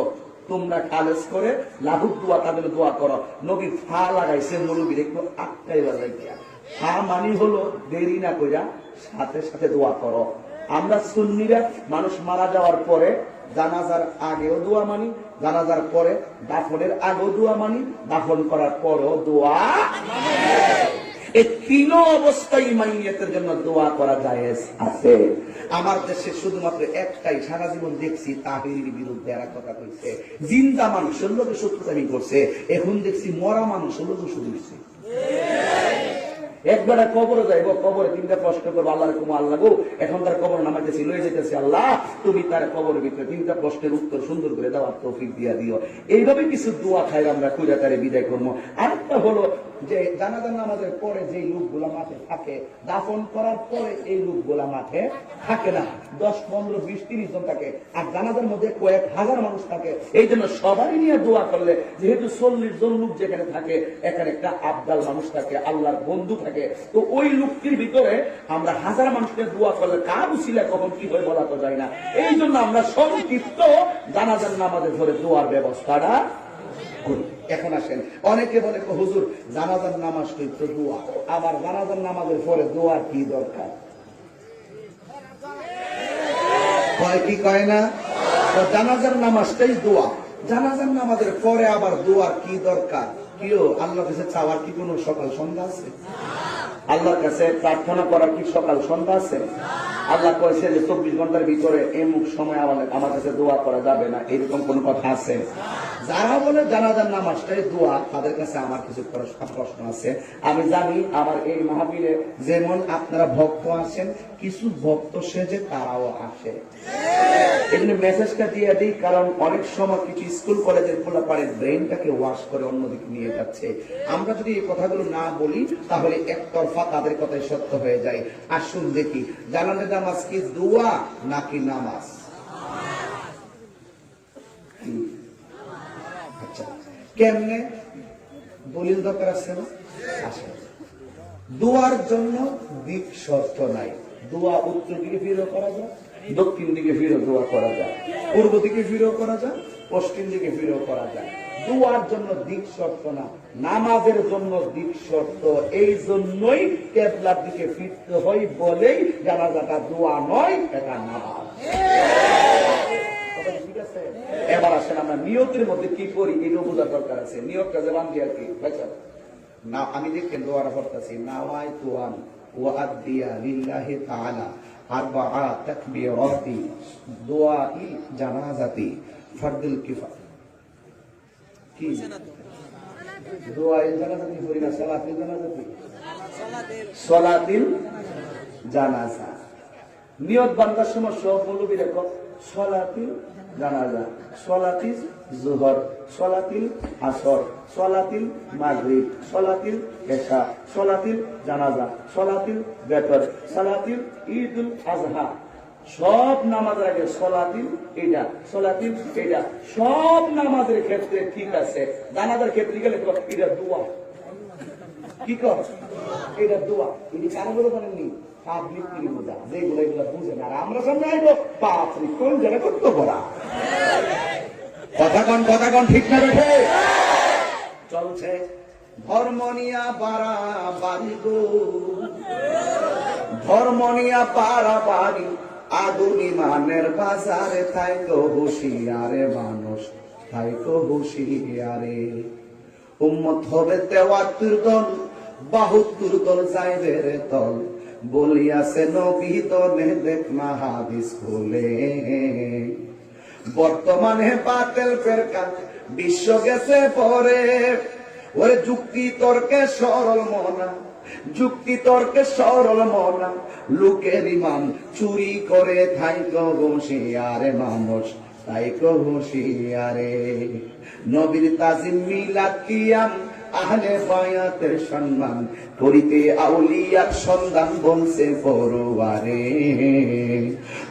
তোমরা খালেস করে লাহু দোয়া, তাদের দোয়া করো। নবী ফা লাগাইছে, মৌলবী একটু আটকাইবার লাগিয়া। হা মানি হলো দেরি না কইরা সাথে সাথে দোয়া করো। আমরা সুন্নিরা মানুষ মারা যাওয়ার পরে জানাজার আগেও দোয়া মানি, জানাজার পরে দাফনের আগেও দোয়া মানি, দাফন করার পরেও দোয়া। এই তিন অবস্থায় মাইয়াতের জন্য দোয়া করা জায়েজ আছে। আমার দেশে শুধুমাত্র একটাই সারা জীবন দেখছি তাহিরির বিরুদ্ধে এরা কথা কইছে, জিন্দা মানুষের লোকে শত্রুতামি করছে, এখন দেখছি মরা মানুষের লোক শুধু দিচ্ছে। একবার কবরে যাইব, কবরে তিনটা প্রশ্ন করবো, আল্লাহ রকম আল্লাহ গো এখন তার কবর নামাইতেছি, লয়ে যেতেছি, আল্লাহ তুমি তার কবরের ভিতরে তিনটা প্রশ্নের উত্তর সুন্দর করে দেওয়ার তৌফিক দিয়া দিও। এইভাবে কিছু দোয়া খাই আমরা কইরা তারে বিদায় করবো। আরেকটা হলো যে জানাজার নামাজের পরে যে লোকগুলা মাঠে থাকে, দাফন করার পরে এই লোকগুলা মাঠে থাকে না, 10, 15, 20, 30 জন থাকে, আর জানাজার মধ্যে কয়েক হাজার মানুষ থাকে। এই জন্য সবাই নিয়ে দোয়া করলে, যেহেতু 40 জন লোক যেখানে থাকে, এখানে একটা আবদাল মানুষ থাকে, আল্লাহর বন্ধু থাকে, তো ওই লোকটির ভিতরে আমরা হাজার মানুষকে দোয়া করলে কার উসিলা কখন কি হয় বলা তো যায় না। এই জন্য আমরা সংক্ষিপ্ত জানাজার নামাজের ধরে দোয়ার ব্যবস্থাটা করি। এখন আসেন, অনেকে বলে হুজুর জানাজার নামাজ তো দোয়া, আবার জানাজার নামাজের পরে দোয়ার কি দরকার? কয় কি কয় না? জানাজার নামাজটাই দোয়া, জানাজার নামাজের পরে আবার দোয়ার কি দরকার? কেউ আল্লাহর কাছে চাওয়ার কি কোনো সকাল সন্ধ্যা আছে? আল্লাহর কাছে প্রার্থনা করার কি সকাল সন্ধ্যা আছে? আল্লাহ কয়েছে যে 24 ঘন্টার ভিতরে এমুক সময় আমার কাছে দোয়া করা যাবে না, এরকম কোন কথা আছে? যারা বলে জানাজার নামাজটাই দোয়া, তাদের কাছে আমার কিছু প্রশ্ন আছে। আমি জানি আমার এই মাহফিলে যেমন আপনারা ভক্ত আছেন, কিছু ভক্ত সেজে তারাও আসে। এই জন্য মেসেজটা দিয়ে দিই, কারণ অনেক সময় কিছু স্কুল কলেজের পোলাপাড়ের ব্রেনটাকে ওয়াশ করে অন্যদিকে নিয়ে যাচ্ছে। আমরা যদি এই কথাগুলো না বলি তাহলে একতরফা তাদের কথাই সত্য হয়ে যায়। আসুন দেখি জানাজার নামাজ কি দোয়া নাকি নামাজ? আচ্ছা, কেমনে দলিল দরকার আছে না? আসে, দোয়ার জন্য দিক শর্ত নাই। দোয়া উত্তর দিকে ফিরেও করা যায়, দক্ষিণ দিকে ফিরেও দোয়া করা যায়, পূর্ব দিকে ফিরেও করা যায়, পশ্চিম দিকে ফিরেও করা যায়। দোয়ার জন্য দিক শর্ত না, নামাজের জন্য দিক শর্ত। এই জন্যই কেবলার দিকে ফিরতে হয় বলেই জানাজাটা দোয়া নয়, এটা নামাজ। ঠিক আছে, এবার আসেন আমরা নিয়তের মধ্যে কি করি এটা বোঝার দরকার আছে। নিয়তটা যেমন দিয়ে আর কি না, আমি দেখেন দোয়াটা পড়তেছি, নাওয়াইতু আন ওয়াআদিয়া লিল্লাহি তাআলা আরবাআ তাকবীরাতি দুআই জানাজাতি ফরদুল কিফায়া। কি দুআই জানাজাতি পড়ি না, সালাতুল জানাজাতি সলাতিল জানাজা। নিয়ত বান্দার সময় সব মৌলবী রেখ সলাতিল জানাজা, সলাতিল জোহর, সলাতিল আসর, সলাতিল মাগরিব, সলাতিল এশা, সলাতিল জানাজা, সলাতিল বেতর, সলাতিল ঈদুল আজহা। সব নামাজের আগে সলাতিল এটা, সলাতিল এটা, সব নামাজের ক্ষেত্রে ঠিক আছে। জানাজার ক্ষেত্রে গেলে এটা দোয়া। কি কর এটা দোয়া। এটি কারো বলেননি পাবলিক তিনি বোঝা, যেগুলো এগুলো বুঝে না। আর আমরা সামনে আইবো পাবলিক কোন জায়গা করতে পড়া। কথা কন ঠিক না বেঠে চলছে। ধর্ম নিয়া বাড়া বাড়ি গো, ধর্ম নিয়া পাড়া বাড়ি, আগুনি মানের বাজারে থাইতো হুঁশিয়ারে মানুষ, থাইতো হুঁশিয়ারে। উম্মত হবে ৭৩ দল, ৭২ দল যাইবে রে তল, বলিয়াছে নবী তনে দেখ না হাদিস খুলে। বর্তমানে বাতিল ফেরকা বিশ্ব গেছে পরে, ওরে যুক্তি তর্কে সরল মনা, যুক্তি তর্কে সরল মনা, লোকের ইমান চুরি করে থাইকো হুঁশিয়ারে মানুষ, থাইকো হুঁশিয়ারে। নবীর তাজিম মিলাদ কিয়াম আহলে বায়াতের সম্মান করিতে আউলিয়ার সন্ধান বলছে পরোয়ারে।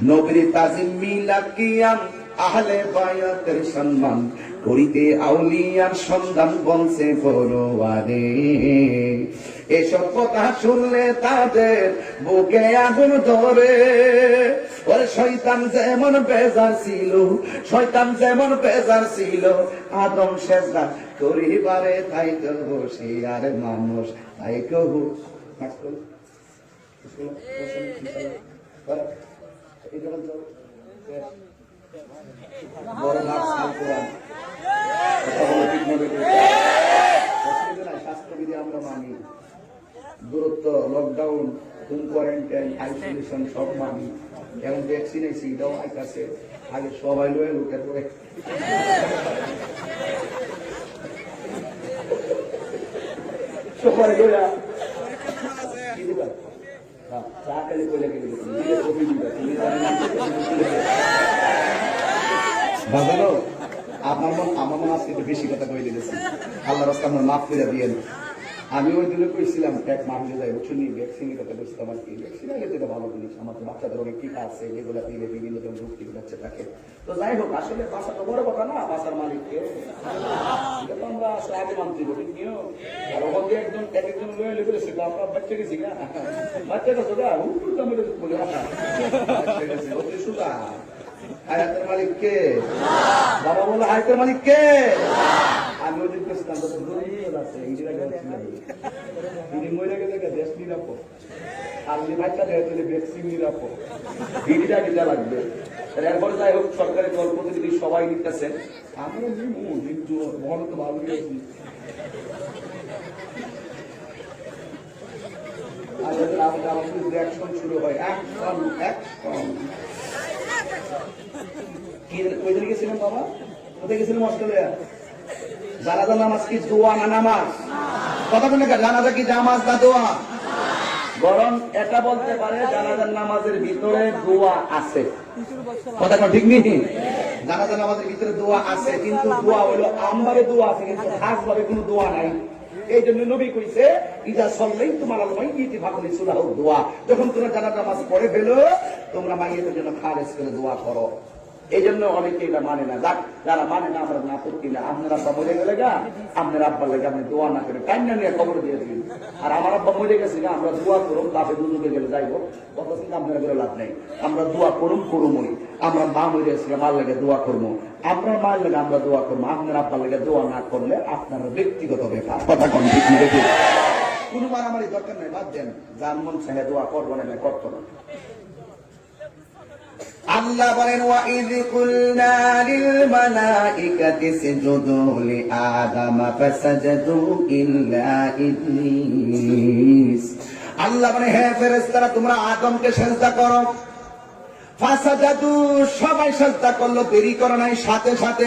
নবীর তাজিম মিলাদ কিয়াম আহলে বায়াতের সম্মান করিতে আউলিয়ার সন্ধান বলছে পরোয়ারে। এসব কথা শুনলে তাদের বুকে আগুন ধরে। ওরে শয়তান যেমন বেজার ছিল, শয়তান যেমন বেজার ছিল, আদম সেজদা করিবারে তাই তো হুঁশিয়ার মানুষ, তাই কহু স্বাস্থ্যবিধি আমরা মানি, দূরত্ব, লকডাউন, হোম কোয়ারেন্টাইন, আইসোলেশন সব মানি। এখন ভ্যাকসিন এসে এটাও আইতাছে, আগে সবাই লয়ে লোকের পরে সবাই লয়া কি দিবা চা খালি কইলে কি দিবা, কফি দিবা, তুমি বাজানো। আমার মনে আজকে একটু বেশি কথা কই দিয়েছি, আল্লাহ রাস্তা আমার মাফ করে দিয়েন। আমি ওই দিনে কইছিলাম এক মানুষে যাই উঠে নিয়ে ভ্যাকসিনের কথা বলছি। আমার কি ভ্যাকসিন আগে যেটা ভালো জিনিস, আমার তো বাচ্চাদের অনেক টিকা আছে, যেগুলো দিলে বিভিন্ন ধরনের রোগ হচ্ছে তাকে। তো যাই হোক, আসলে বাচ্চা তো বড় কথা না, বাচ্চার মালিককে এটা তো আমরা আগে মানছি ঠিক নিও। আর ওখান দিয়ে একজন এক একজন লয়ে লেগে গেছিল, আমরা বাচ্চা গেছি না, বাচ্চাটা তো বলে সুদা হায়াতের মালিক কে? বাবা বলে হায়াতের মালিক কে? আমি ওই দিন পেয়েছিলাম আছে ইন্দিরা গান্ধী তিনি মহিলা গেলে দেশ নিরাপদ, আর উনি বাচ্চা দেয় তাহলে ভ্যাকসিন নিরাপদ, ভিডিটা দিতে লাগবে। এরপরে যাই হোক, সরকারি দল প্রতিনিধি সবাই নিতেছে, আমরা নিমু কিন্তু মনে তো ভালো গেছি। আর আমাদের অ্যাকশন শুরু হয়, অ্যাকশন অ্যাকশন। ওই দিন গেছিলাম বাবা, কোথায় গেছিলাম? অস্ট্রেলিয়া। জানাজা নামাজ কি দোয়া না নামাজ? কথা বলে জানাজা কি নামাজ না দোয়া? বরং এটা বলতে পারে জানাজার নামাজের ভিতরে দোয়া আছে। কথা ঠিক নেই? জানাজা নামাজের ভিতরে দোয়া আছে, কিন্তু দোয়া হলো আমবারে দোয়া আছে, কিন্তু খাস ভাবে কোনো দোয়া নাই। এই জন্য নবী কইছে ইজা সল্লাই তোমার মাইয়িতি ফাকুলি সুলাহু দোয়া, যখন তোমরা জানাজা নামাজ পড়ে ফেলো তোমরা মাইয়িতের জন্য খালেস করে দোয়া করো। এই জন্য অনেকে এটা মানে না। যারা মানে না, আমরা না করতে না। আপনার আব্বা মরে গেলে গা, আপনার আব্বার লেগে আপনি দোয়া না করে কান্না নিয়ে খবর দিয়ে দিন। আর আমার আব্বা মরে গেছে গা, আমরা দোয়া করুন, বাপে দুজনে গেলে যাইব, কত কিন্তু আপনার করে লাভ নেই। আমরা দোয়া করুমই। আমরা মা মরে গেছি, মার লেগে দোয়া করবো, আমরা মার লেগে আমরা দোয়া করবো। আপনার আব্বার লেগে দোয়া না করলে আপনার ব্যক্তিগত ব্যাপার। কথা কম ঠিক দেখি, কোনো মারামারি দরকার নেই, বাদ দেন। যার মন চাহে দোয়া করবো না, করতো না। আল্লাহ বলেন ওয়াইয কুলনা লিল মালাইকাতি ইসজুদু লিআদম ফাসাজাদু ইল্লা ইবলিস। আল্লাহ বলেন হে ফেরেশতারা তোমরা আদমকে সিজদা করো। ফাসাজাদু সবাই সিজদা করলো, দেরি করে নাই, সাথে সাথে।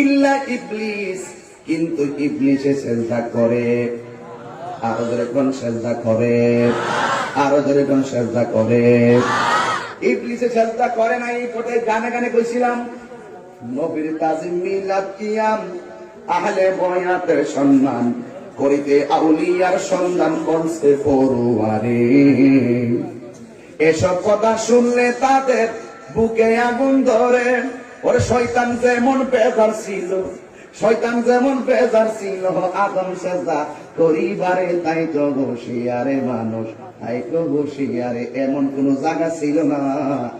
ইল্লা ইবলিস কিন্তু ইবলিসে সিজদা করে। আরো জোরে কোন সেজদা করে, আরো জোরে কোন সেজদা করে। ইবলিসে সেজদা করে নাই, কোথায় গানে গানে কইছিলাম, নবীর তাজিম মিলাদ কিয়াম আহলে বয়াতের সম্মান করিতে আউলিয়ার সন্ধান বলছে পড়ুয়ারে। এসব কথা শুনলে তাদের বুকে আগুন ধরে। ওরে শয়তান যেমন বেজার ছিল, শয়তান যেমন বেজার ছিল আদম সেজদা করিবারে, তাই তো হুঁশিয়ারে মানুষ, তাই তো হুঁশিয়ারে। এমন কোন জায়গা ছিল না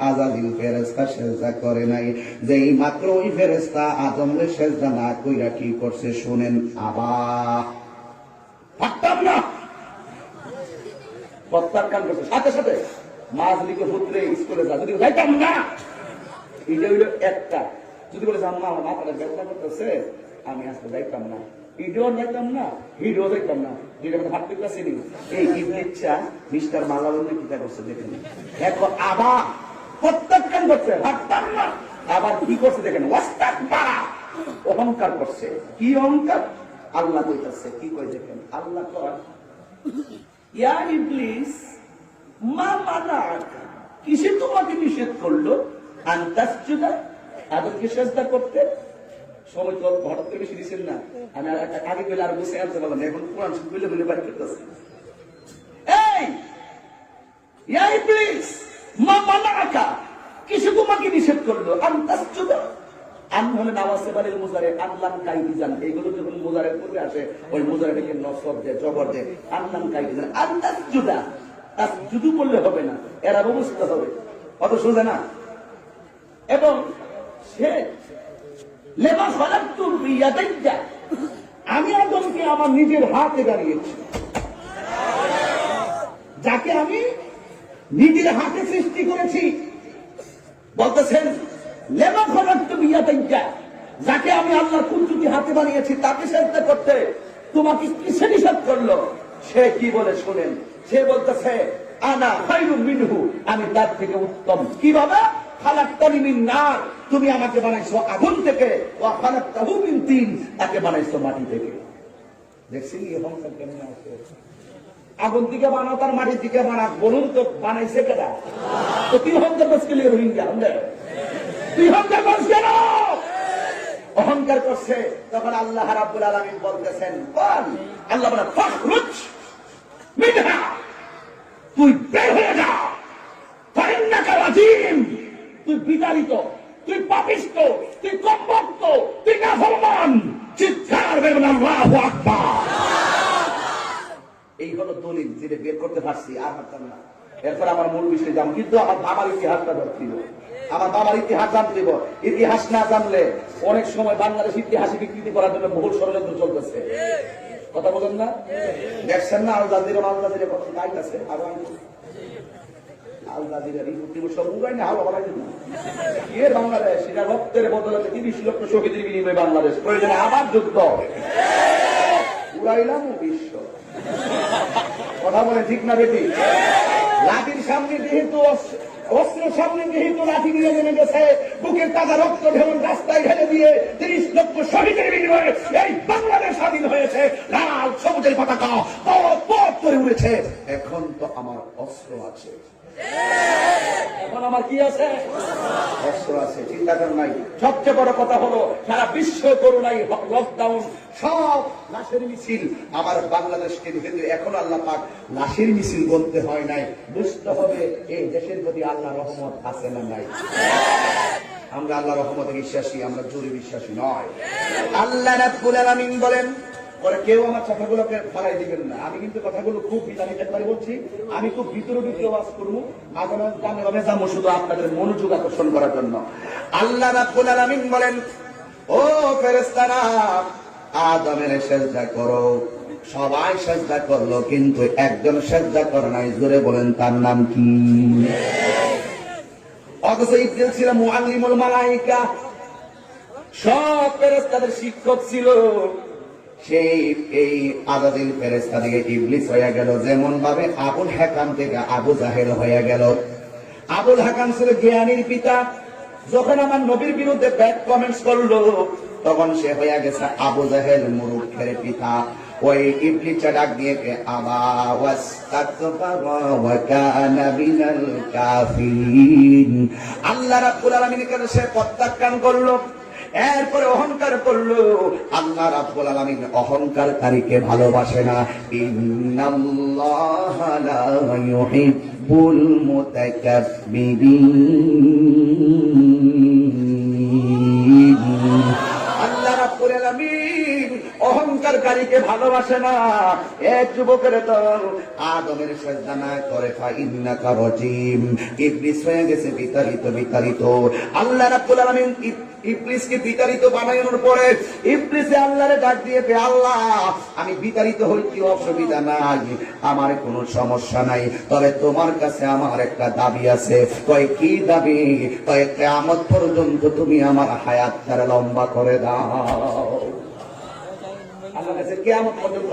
আজাদিল ফেরেশতা সেজদা করে নাই। যেই মাত্র ওই ফেরেশতা আদমরে সেজদা না কইরা কি করছে শুনেন। আবার থাকতাম না, প্রত্যাখ্যান করছে সাথে সাথে। মাজলিকে পুত্রে স্কুলে যা, যদি যাইতাম না, এটা হইল একটা। যদি বলে আম্মা আমার মাথাটা ব্যবসা করতেছে, আমি আজকে যাইতাম না, ইডও যাইতাম না, হিডও যাইতাম না, যেটা হাত পেতে চিনি। এই ইচ্ছা মিস্টার মালাবন্ধু কিতা করছে দেখেন। এখন আবার প্রত্যাখ্যান করছে, ভাবতাম না, আবার কি করছে দেখেন, অহংকার করছে। কি অহংকার? আল্লাহ কইতাছে, কি কই দেখেন, আল্লাহ কয় ইয়া ইবলিস মা মানাকা, কিসে তোমাকে নিষেধ করলো আনতাসজুদা, আদমকে সেজদা করতে? সময় তো হঠাৎ করে বেশি দিচ্ছেন না, আমি আগে কইলে আর বসে আনতে পারলাম না, এখন কোরআন বলে বলে বাড়ি করতেছে। এই ইয়া ইবলিস মা মানাকা, কিসে তোমাকে নিষেধ করলো আনতাসজুদা। আন হলে নামাজে বাড়ির মুজারে, আনলাম কাইদিজান, এইগুলো যখন মুজারের পূর্বে আসে ওই মুজারেটাকে নসব দেয়, জবর দেয়, আনলাম কাইদিজান। আনতাসজুদা, তাসজুদু বললে হবে না, এরা বুঝতে হবে, অত সোজা না। এবং সে লেমা খালাকতু বিয়াদাইয়া, আমি আদমকে আমার নিজের হাতে দাঁড়িয়েছি, যাকে আমি নিজের হাতে সৃষ্টি করেছি। বলতেছেন লেমা খালাকতু বিয়াদাইয়া, যাকে আমি আল্লাহর কুদরতি হাতে বানিয়েছি তাকে সেজদা করতে তোমাকে কিসে নিষেধ করলো? সে কি বলে শুনেন, সে বলতেছে আনা খায়রুম মিনহু, আমি তার থেকে উত্তম। কিভাবে? খালাকতানি মিন নার, তুমি আমাকে বানাইছো আগুন থেকে, ওয়া খালাকতাহু মিন তিন, তাকে বানাইছো মাটি থেকে। দেখছেন এই অহংকার কেমন আছে? আগুন থেকে বানাও তার মাটি থেকে বানাক, বলুন তো বানাইছে কেডা? তো তুই অহংকার করছিস রোহিঙ্গা, তুই অহংকার করছিস কেন? অহংকার করছে। তখন আল্লাহ রাব্বুল আলামিন বলতেছেন, বল, আল্লাহ বলে ফাখরুজ মিনহা, তুই বের হয়ে যা, ফাইন্নাকা রাজিম, তুই বিতাড়িত, তুই পাপিষ্ঠ, তুই কমবক্ত, তুই নাফরমান। চিৎকার করবেন আল্লাহু আকবার। এই হলো দলিল, যেটা বের করতে পারছি, আর পারতাম না। এরপর আমার মূল বিষয়ে যাম, কিন্তু আমার বাবার ইতিহাসটা ধরছিল, আমার বাবার ইতিহাস জানতে দিব। ইতিহাস না জানলে অনেক সময় বাংলাদেশ ইতিহাসে বিকৃতি করার জন্য বহু ষড়যন্ত্র চলতেছে। কথা বলেন না? দেখছেন না আল জাজিরা মাল জাজিরা কত লাইট আছে, আরো আল জাজিরা রিপোর্ট সব উড়াই না হাওয়া বানাই দিন। এ বাংলাদেশ, এটা রক্তের বদলে 30 লক্ষ শহীদের বিনিময়ে বাংলাদেশ, প্রয়োজনে আবার যুদ্ধ উড়াইলাম বিশ্ব। কথা বলে ঠিক না বেটি? লাঠির সামনে যেহেতু অস্ত্রের সামনে যেহেতু লাঠি নিয়ে নেমে গেছে, বুকের তাজা রক্ত ঢেউন রাস্তায় ঢেলে দিয়ে 30 লক্ষ শহীদের বিনিময়ে এই বাংলাদেশ স্বাধীন হয়েছে। লাল সবুজের পতাকা পথ করে উড়েছে। এখন তো আমার অস্ত্র আছে, এখন আমার কি আছে? অস্ত্র আছে, চিন্তা করেন নাই। সবচেয়ে বড় কথা হলো সারা বিশ্ব করোনাই, লকডাউন, সব লাশের মিছিল। আবার বাংলাদেশকে যেহেতু এখন আল্লাহ পাক লাশের মিছিল বলতে হয় নাই, বুঝতে হবে এই দেশের প্রতি আল্লাহ রহমত আছে না নাই। আমরা আল্লাহ রহমতে বিশ্বাসী, আমরা জোরে বিশ্বাসী নয়। আল্লাহ রাব্বুল আলামিন বলেন, পরে কেউ আমার কথাগুলোকে ফেলাই দিবেন না। আমি কিন্তু কথাগুলো খুব বিতাড়িত একবারে বলছি, আমি খুব ভিতরে ভিতরে ওয়াজ করবো, আগামী যাবো শুধু আপনাদের মনোযোগ আকর্ষণ করার জন্য। আল্লাহ রাব্বুল আলামিন বলেন, ও ফেরেশতারা, আদমের সেজদা করো। সবাই সেজদা করলো, কিন্তু একজন সেজদা করে নাই। জোরে বলেন, তার নাম কি? অথচ ইবলিস ছিল মুআল্লিমুল মালায়েকা, সব ফেরেশতাদের শিক্ষক ছিল। সেই এই আজাদিল ফেরেশতা থেকে ইবলিস হয়ে গেল, যেমন ভাবে আবুল হাকাম থেকে আবু জাহেল হয়ে গেল। আবুল হাকাম ছিল জ্ঞানীর পিতা, যখন আমার নবীর বিরুদ্ধে ব্যাড কমেন্টস করলো, তখন সে হয়ে গেছে আবু জাহেল, মূর্খের পিতা। ওই ইবলিসটা ডাক দিয়ে আবা ওয়াস্তাকবারা ওয়া কানা মিনাল কাফিরিন। আল্লাহ রাব্বুল আলামিনের কাছে সে প্রত্যাখ্যান করলো, এরপরে অহংকার করলো। আল্লাহ রাব্বুল আলামিন অহংকারকারীকে ভালোবাসে না। ইন্নাল্লাহা লা ইউহিব্বুল মুতাকাব্বিরিন। আল্লাহ রাব্বুল আলামিন অহংকারকারীকে ভালোবাসে না। এক যুবকের দল আদমের সাজদা না করে ফাইন্নাকা রাজিম। ইবলিস হয়ে গেছে বিতাড়িত। আল্লাহ রাব্বুল আলামিন ইবলিসকে বিতাড়িত বানানোর পরে ইবলিসে আল্লাহরে ডাক দিয়ে আল্লাহ আমি বিতাড়িত হইতে অসুবিধা নাই, আমার কোনো সমস্যা নাই, তবে তোমার কাছে আমার একটা দাবি আছে। কয় কি দাবি? কয় কিয়ামত পর্যন্ত তুমি আমার হায়াতটা লম্বা করে দাও। আল্লাহর কাছে কিয়ামত পর্যন্ত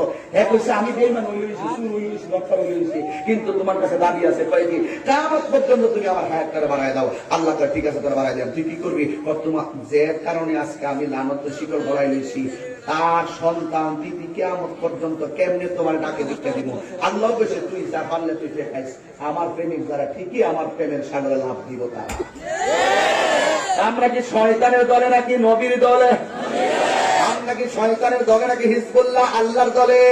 আমি বেঈমান হইছি, সুর হইছি, লক্ষর হইছি, কিন্তু তোমার কাছে দাবি আছে। কয় কি? কিয়ামত পর্যন্ত তুমি আমার হায়াতটা বাড়ায় দাও। আল্লাহ কয় ঠিক আছে, তোরা বাড়ায় দাও। তুই কি করবি? তোমার যে কারণে আজকে আমি লানত শিকল গলায় লইছি তার সন্তান দিদি কিয়ামত পর্যন্ত কেমনে তোমার ডাকে দিতে দিব। আল্লাহ বসে তুই যা পারলে তুই দেখাইস। আমার প্রেমিক যারা ঠিকই আমার প্রেমের সাগরে লাভ দিব তারা। আমরা কি শয়তানের দলে নাকি নবীর দলে? আমরা কি শয়তানের দলে নাকি হিজবুল্লাহ আল্লাহর দলে?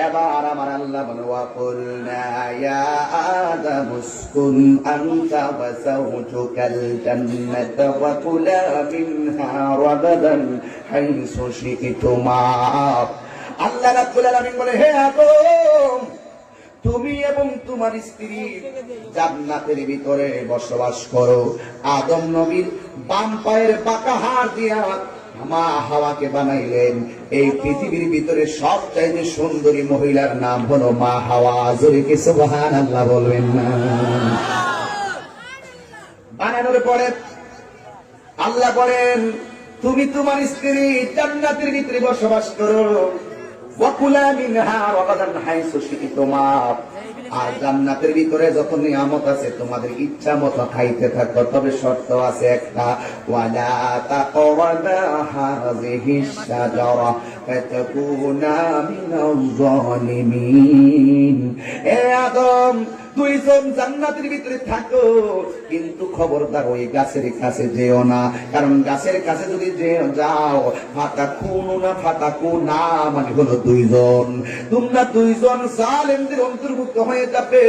এবার আমার আল্লাহ বলে ওয়াকুলনা ইয়া আদম উসকুন আনতা ওয়া যাওজুকাল জান্নাতা ওয়া কুলা মিনহা রাগাদান হাইসু শি'তুমা। আল্লাহ রাব্বুল আলামিন বলে হে আদম তুমি এবং তোমার স্ত্রী জান্নাতের ভিতরে বসবাস করো। আদম নবীর বাম পায়ের বাঁকা হাড় দিয়া মা হাওয়াকে বানাইলেন। এই পৃথিবীর ভিতরে সবচাইতে সুন্দরী মহিলার নাম হলো মা হাওয়া। জোরে কি সুবহানাল্লাহ বলবেন না? বানানোর পরে আল্লাহ বলেন তুমি তোমার স্ত্রী জান্নাতের ভিতরে বসবাস করো। ওয়াকুলা মিনহা রাগাদান হাইসু শি'তুমা। আর জান্নাতের ভিতরে যত নিয়ামত আছে তোমাদের ইচ্ছা মতো খাইতে থাকো, তবে শর্ত আছে একটা, ওয়ালা তাকরাবা হাযিহিশ শাজারা ফাতাকুনা মিনাল যালিমিন। এ আদম দুইজন জান্নাতের ভিতরে থাকো, কিন্তু খবরদার ওই গাছের কাছে যেও না, কারণ গাছের কাছে যদি যাও ফাতাকুনা মানে হলো দুইজন, তোমরা দুইজন জালেমদের অন্তর্ভুক্ত হয়ে যাবে।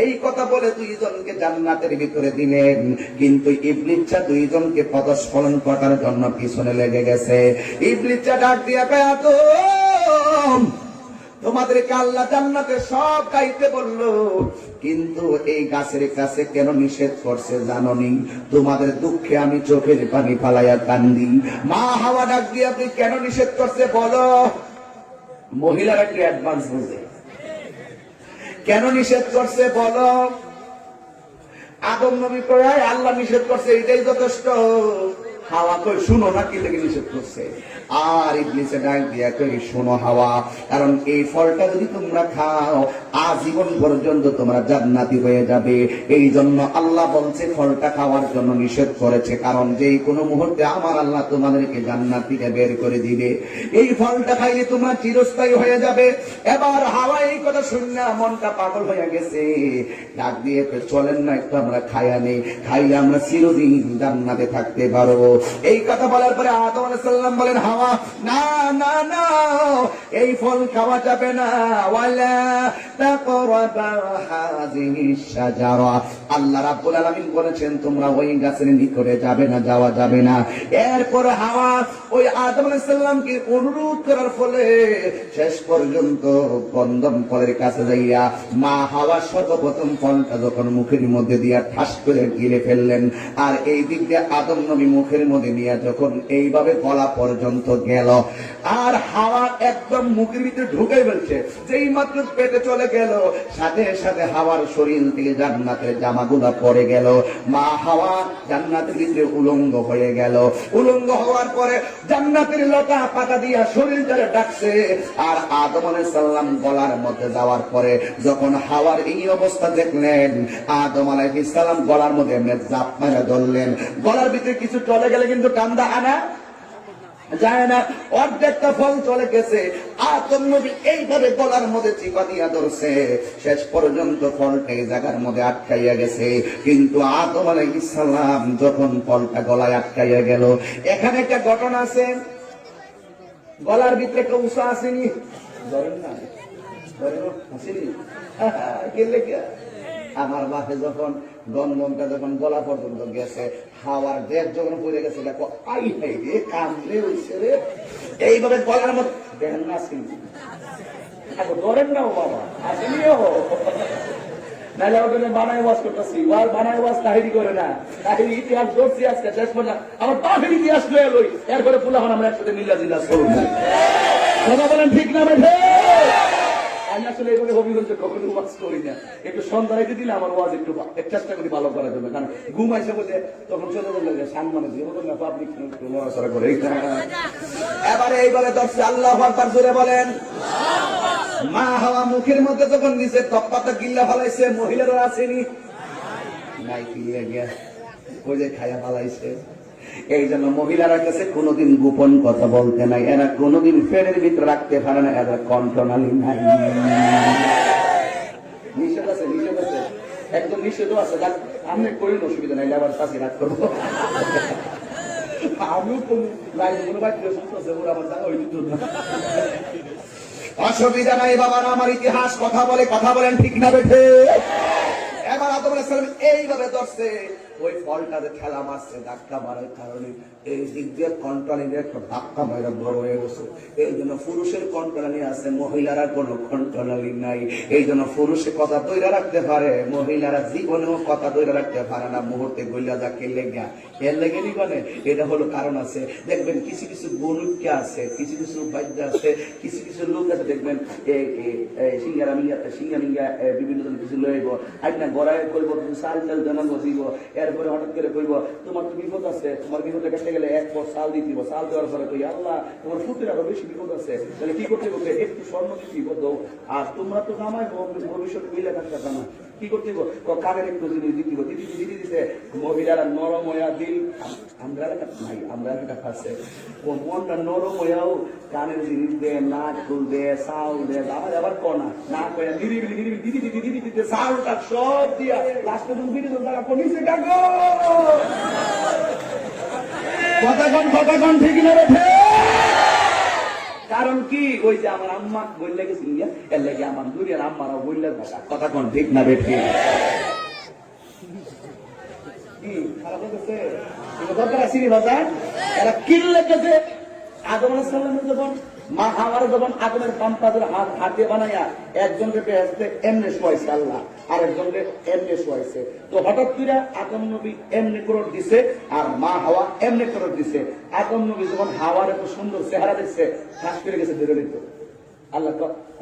এই কথা বলে দুইজনকে জান্নাতের ভিতরে দিলেন, কিন্তু ইবলিসটা দুইজনকে পদস্খলন করার জন্য পিছনে লেগে গেছে। ইবলিসটা ডাক দিয়া কয় আদম তোমাদেরকে আল্লাহ জান্নাতে সব খাইতে বললো, কিন্তু এই গাছের কাছে কেন নিষেধ করছে জানোনি? তোমাদের দুঃখে আমি চোখের পানি ফালাইয়া কান্দি। মা হাওয়া ডাক দিয়ে আপনি কেন নিষেধ করছে বলো? মহিলারা একটু অ্যাডভান্স বুঝে। কেন নিষেধ করছে বলো? আদম নবী কয় আল্লাহ নিষেধ করছে এটাই যথেষ্ট। হাওয়া কই শুনো না কি লেগে নিষেধ করছে। আর ইবলিসে ডাক দিয়া কই শোনো হাওয়া, কারণ এই ফলটা যদি তোমরা খাও আজীবন পর্যন্ত তোমরা জান্নাতি হয়ে যাবে। এই জন্য আল্লাহ বলছে ফলটা খাওয়ার জন্য নিষেধ করেছে, কারণ যে কোনো মুহূর্তে আমার আল্লাহ তোমাদেরকে জান্নাত থেকে বের করে দিবে। এই ফলটা খাইলে তোমরা চিরস্থায়ী হয়ে যাবে। এবার হাওয়া এই কথা শুনে মনটা পাগল হয়ে গেছে, ডাক দিয়ে চলেন না একটু আমরা খাইয়া নেই, খাইলে আমরা চিরদিন জান্নাতে থাকতে পারবো। এই কথা বলার পরে আদম আলাইহিস সালাম বলেন হাওয়া না না না, এই ফল খাওয়া যাবে না। ওয়ালা তাকরাবা হাযিহিশ শাজারা। আল্লাহ রাব্বুল আলামিন বলেছেন তোমরা ওই গাছের নিকটে যাবে না, যাওয়া যাবে না। এরপর হাওয়া ওই আদম আলাইহিস সালামকে অনুরোধ করার ফলে শেষ পর্যন্ত কন্দম ফলের কাছে যাইয়া মা হাওয়া সর্বপ্রথম ফলটা যখন মুখের মধ্যে দিয়া ঠাস করে গিলে ফেললেন, আর এই দিক দিয়ে আদম নবী মুখের মধ্যে নিয়ে যখন এইভাবে গলা পর্যন্ত গেল, আর হাওয়া একদম মুখের ভিতরে ঢুকে ফেলছে। যেই মাত্র পেটে চলে গেল, সাথে সাথে হাওয়ার শরীর থেকে জান্নাতের জামাগুলা পড়ে গেল। মা হাওয়া জান্নাতের ভিতরে উলঙ্গ হয়ে গেল। উলঙ্গ হওয়ার পরে জান্নাতের লতা পাতা দিয়া শরীরটারে ডাকছে। আর আদম আলাইহিস সালাম গলার মধ্যে যাওয়ার পরে যখন হাওয়ার এই অবস্থা দেখলেন, আদম আলাইহিস সালাম গলার মধ্যে এমনি জাপ মেরে ধরলেন। গলার ভিতরে কিছু চলে গেলে কিন্তু কান্দা আনা যায় না, অর্ধেকটা ফল চলে গেছে। আদম নবী এইভাবে গলার মধ্যে চিপা দিয়া ধরছে, শেষ পর্যন্ত ফলটা এই জায়গার মধ্যে আটকাইয়া গেছে। কিন্তু আদম আলাইহিস সালাম যখন ফলটা গলায় আটকাইয়া গেল, এখানে একটা ঘটনা আছে, গলার ভিতরে একটা উষা আসেনি, ধরেন না, ধরেন আসেনি, গেলে কে আমার বাপে যখন গনগনটা যখন গলা পর্যন্ত গেছে, হাওয়ার দেশ যখন পড়ে গেছে, দেখো আই হাই রে কামড়ে হইছে রে, এইভাবে গলার মধ্যে দেখেন না আসেনি, ধরেন না ও বাবা আসেনিও, নাহলে ওখানে বানায় ওয়াজ করতেছি, ওয়াজ বানায় ওয়াজ তাহিরি করে না, তাহিরি ইতিহাস ধরছি আজকে শেষ পর্যন্ত আমার তাহিরি ইতিহাস লয়ে লই, এরপরে ফুলা হন আমরা একসাথে মিল্লা জিল্লা করব। কথা বলেন ঠিক না বেঠে? আমি আসলে এইভাবে হবিগঞ্জে কখনো ওয়াজ করি না, একটু সন্ধ্যায় দিলে আমার ওয়াজ একটু চেষ্টা করি ভালো করার জন্য, কারণ ঘুম আসে বলে তখন চলে যাবে সামনে দিয়ে পাবলিক নড়াচড়া করে। এবারে এইবারে দর্শক আল্লাহু আকবার জোরে বলেন। মা হাওয়া মুখের মধ্যে যখন নিচে তপ্পাতা গিল্লা ফালাইছে, মহিলারা আসেনি নাই, কিনে গিয়া ওই যে খায়া ফালাইছে। এই জন্য মহিলারা কাছে কোনোদিন গোপন কথা বলতে নাই, এরা কোনোদিন ফেরের ভিতরে রাখতে পারে না, এরা কন্ট্রোনালি নাই। নিষেধ আছে, নিষেধ আছে, একদম নিষেধও আছে, আমি করিন অসুবিধা নাই, আবার শাসি রাগ করবো। আমিও কোনো বাচ্চা শুনতেছে ওরা আমার জানা হইত না, অসুবিধা নাই বাবারা, আমার ইতিহাস কথা বলে, কথা বলেন ঠিক না বেঠে? এবার আদম আলাইহিস সালাম এইভাবে ধরছে, ওই ফলটাতে ঠেলা মারছে, ধাক্কা মারার কারণে এই দিক দিয়ে কন্ট্রোলিং একটা ধাক্কা মারা বড় হয়ে গেছে। এই জন্য পুরুষের কন্ট্রোলিং আছে, মহিলারা কোনো কন্ট্রোলিং নাই। এই জন্য পুরুষে কথা তৈরি রাখতে পারে, মহিলারা জীবনেও কথা তৈরি রাখতে পারে না, মুহূর্তে গইলা যা কে লেগা এর লেগে নি বলে। এটা হলো কারণ আছে, দেখবেন কিছু কিছু বনুক্কা আছে, কিছু কিছু বাদ্য আছে, কিছু কিছু লোক আছে, দেখবেন সিঙ্গারা মিঙ্গা সিঙ্গা মিঙ্গা বিভিন্ন ধরনের কিছু লইব, আপনার গড়াই করবো, চাল চাল জানান বসিব, এরপরে হঠাৎ করে কইব তোমার তো বিপদ আছে, তোমার বিপদে কাটতে গেলে এক পর চাল দিতে দিব, চাল দেওয়ার পরে কই আল্লাহ তোমার ফুটের আরো বেশি বিপদ আছে, তাহলে কি করতে বলতে একটু স্বর্ণ দিতে বিপদ দাও, আর তোমরা তো নামাই ভবিষ্যতে মিলে থাকতে জানা কি করতে কানের একটু জিনিস দিতে দিদি দিতে। মহিলারা নরম হইয়া দিল, আমরা নাই, আমরা একটা খাচ্ছে ও মনটা নরম হইয়াও কানের জিনিস দে, নাক ফুল দে, চাউল দে, আমার আবার কনা না কয়া নিরিবিলি নিরিবিলি দিদি দিদি দিদি দিতে চাউলটা সব দিয়া লাস্টে তুমি দিদি তারা কমিছে ডাকো। কথাক্ষণ ঠিক না রেখে, কারণ কি ওই যে আমার আম্মা বললে গেছি এর লাগে আমার দুনিয়ার আম্মারাও বললে থাকা, কথাক্ষণ ঠিক না বেঠে? কি খারাপ হয়েছে দরকার আছে বাজার, এরা কিনলে গেছে আদম আলাইহিস সালামের যখন মা হাওয়ার যখন আদমের পাম্পাদের হাত হাতে বানাইয়া একজনকে বেহেশতে এমনি শোয়াইছে আল্লাহ, আর একজনকে এমনি শোয়াইছে। তো হঠাৎ করে আদম নবী এমনি করে দিছে আর মা হাওয়া এমনি করে দিছে। আদম নবী যখন হাওয়ার এত সুন্দর চেহারা দেখছে, শ্বাস করে গেছে ধরে নিত, আল্লাহ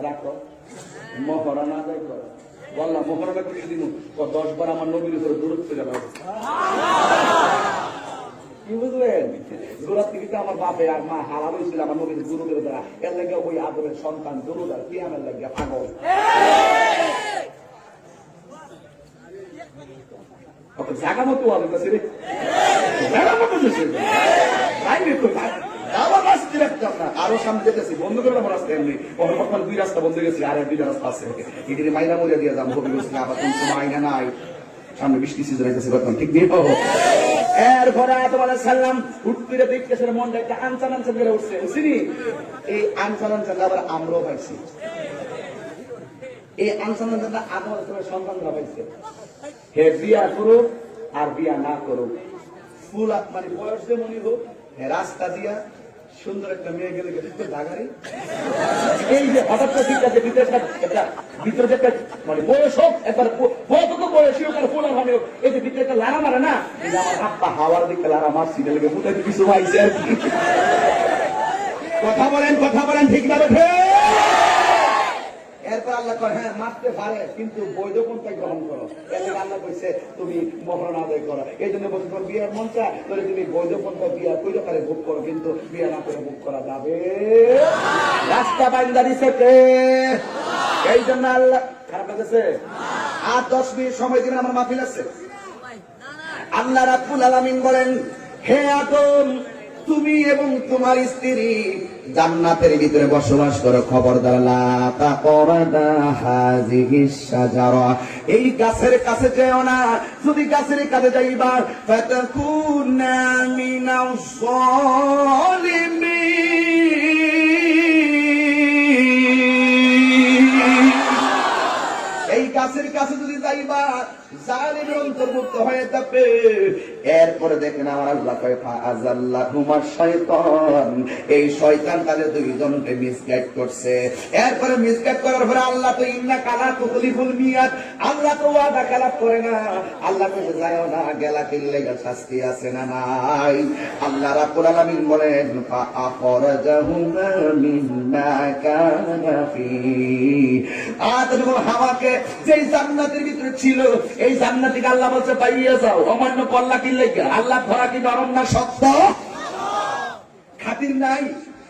রাখো মহরণা আদায় করো, বললাম মহরণা করে দিন 10 বার আমার নবীর উপরে দূরত্ব গেল। কি বুঝলেন? দূরাত থেকে আমার বাপে আর মা হালাল হয়েছিল আমার নবীর গুরুদের দ্বারা, এর লাগে ওই আদরের সন্তান দরুদ আর কিয়ামের লাগে পাগল। জায়গা মতো হবে রে, জায়গা মতো আরো সামনে যেতেছি, বন্ধ করে আমার রাস্তা এমনি বর্তমান 2 রাস্তা বন্ধ হয়ে গেছে, আর 2টা রাস্তা আছে, এটি মাইনা মরিয়া দিয়ে যাবো হবিগঞ্জ, আবার কোনো মাইনা নাই, সামনে বৃষ্টি সিজন আইতেছে বর্তমান, ঠিক দিয়ে এরপরে আদম আলাইহিস সালাম উঠতে দেখতেছে মনটা একটা আনসান আনসান করে উঠছে, বুঝছিনি? এই আনসান আনসান আবার আমরাও পাইছি, এই আনসান আনসানটা আদম আলাইহিস সালামের সন্তানরা পাইছে। হে বিয়া করুক আর বিয়া না করুক, ফুল মানে বয়স যেমনই হোক, রাস্তা দিয়া সুন্দর একটা মেয়ে গেলে ঢাকারি এই যে হঠাৎ করে ঠিক আছে ভিতরে একটা মানে বয়স হোক, একবার বয়সী হোক আর ফুলার হবে হোক, এই যে ভিতরে একটা লারা মারে না, এই যে আমার হাত পা হাওয়ার দিকে লারা মারছি, লেগে বুঝতে কিছু পাইছে আর কি। কথা বলেন ঠিক না বেঠে? এরপর আল্লাহ কয় হ্যাঁ মারতে পারে, কিন্তু বৈধ পন্থায় গ্রহণ করো। এর আল্লাহ কইছে তুমি মহরণ আদায় করো, এই জন্য বলছে তোমার বিয়ের মনটা ধরে তুমি বৈধ পন্থা বিয়া কইরো কারে ভোগ করো, কিন্তু বিয়া না করে ভোগ করা যাবে। রাস্তা বাইন্দা দিছে কে? এই জন্য আল্লাহ খারাপ লাগছে। আর 10 মিনিট সময় দিন, আমার মাহফিল আছে। আল্লাহ রাব্বুল আলামিন বলেন হে আদম তুমি এবং তোমার স্ত্রী জান্নাতের ভিতরে বসবাস করো, খবরদার লা তাকরাবা হাযিহিস শাজারা, এই গাছের কাছে যেও না, যদি গাছের কাছে যাইবা ফাতাকুনা মিনাস সালিমিন, এই গাছের কাছে যদি যাইবা জালিমের অন্তর্ভুক্ত হয়ে যাবে। এরপরে দেখেন আমার আল্লাহ কয় ফাআযাল্লাহুমা শাইতান, এই শয়তান তাদের দুইজনকে মিসগাইড করছে। এরপরে মিসগাইড করার পরে আল্লাহ তো ইন্না কালা তুখলিফুল মিয়াদ, আল্লাহ তো ওয়াদা খেলাপ করে না। আল্লাহ কইছে যায়ও না, গেলা কিনলে শাস্তি আছে না নাই। আল্লাহ রাব্বুল আলামিন বলেন ফাআখরাজাহুমা মিম্মা কানা ফি, আদম এবং হাওয়াকে যেই জান্নাতের ভিতরে ছিল, এই জান্নাতিকে আল্লাহ বলছে পাইয়ে যাও, অমান্য করলা কি লেগে? আল্লাহ ধরা কি নরম না শক্ত? খাতির নাই,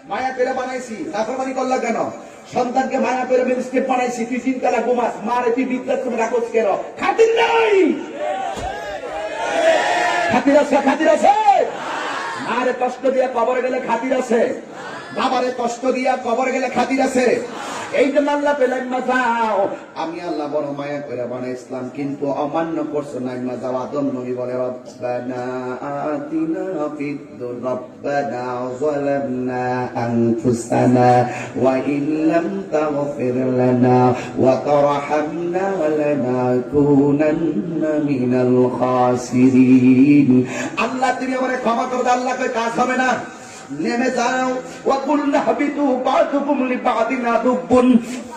মায়া পেরে বানাইছি, নাফরমানি করলা কেন? সন্তানকে মায়া পেরে ম্যাজিস্ট্রেট বানাইছি, তুই 3 কালা ঘুমাস, মারে তুই বৃদ্ধাশ্রমে রাখোস কেন? খাতির নাই, খাতির আছে, খাতির আছে। মারে কষ্ট দিয়ে কবরে গেলে খাতির আছে, বাবারে কষ্ট দিয়া কবরে গেলে খাতির আছে। এই জন্য আল্লাহ পেলেন যাও, আমি আল্লাহ বড় মায়া করে বানাইছিলাম, কিন্তু অমান্য করছো না। যাও, আদম নবী বলে রব্বানা আতিনা ফিদ দুনিয়া রব্বানা যালামনা আনফুসানা ওয়া ইন লাম তাগফির লানা ওয়া তারহামনা লানাকুনান্না মিনাল খাসিরিন। আল্লাহ তুমি আমারে ক্ষমা করে দাও। আল্লাহ কই কাজ হবে না, নেমে যাও। ওয়াকুল্লা হাবিতু বা'দুকুম লিবা'দিন আদুবুন,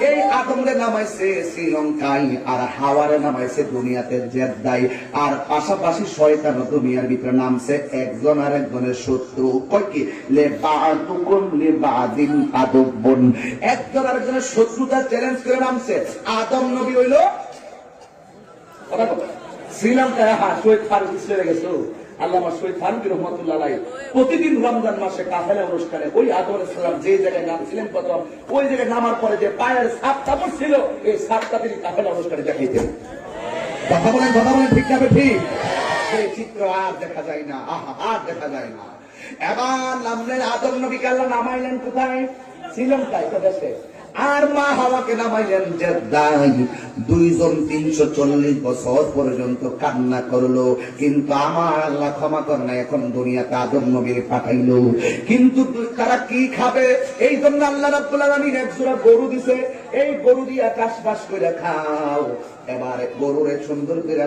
এই আদমরে নামাইছে শ্রীলঙ্কায়, আর হাওয়ারে নামাইছে দুনিয়াতে জেদ্দায়, আর পাশাপাশি শয়তান দুনিয়ার ভিতরে নামছে একজন আর একজনের শত্রু। কই কি লিবা'দুকুম লিবা'দিন আদুবুন, একজন আর একজনের শত্রুতা চ্যালেঞ্জ করে নামছে। আদম নবী হইল শ্রীলঙ্কায়, হ্যাঁ শহীদ ফারুক ইসলামে গেছো। আল্লামা শহীদ ফারুক রহমাতুল্লাহ আলাইহি প্রতিদিন রমজান মাসে কাফেলা অনুষ্ঠানে ওই আদম আলাইহিস সালাম যে জায়গায় নামছিলেন প্রথম, ওই জায়গায় নামার পরে যে পায়ের ছাপটা পড়ছিল, এই ছাপটা তিনি কাফেলা অনুষ্ঠানে দেখাইতেন। কথা বলেন ঠিক না ঠিক? সেই চিত্র আর দেখা যায় না, আহা আর দেখা যায় না। এবার নামলেন আদম নবীকে আল্লাহ নামাইলেন কোথায়? শ্রীলঙ্কায় দেশে। আর মা হাওয়াকে নামাইলেন জেদ্দায়। দুইজন 340 বছর পর্যন্ত কান্না করলো, কিন্তু আমার আল্লাহ ক্ষমা করে না। এখন দুনিয়াতে আদম নবীর পাঠাইলো, কিন্তু তারা কি খাবে? এই জন্য আল্লাহ রাব্বুল আলামিন এক জোড়া গরু দিছে, এই গরু দিয়ে চাষবাস করে খাও। এবারে গরুরে সুন্দর করে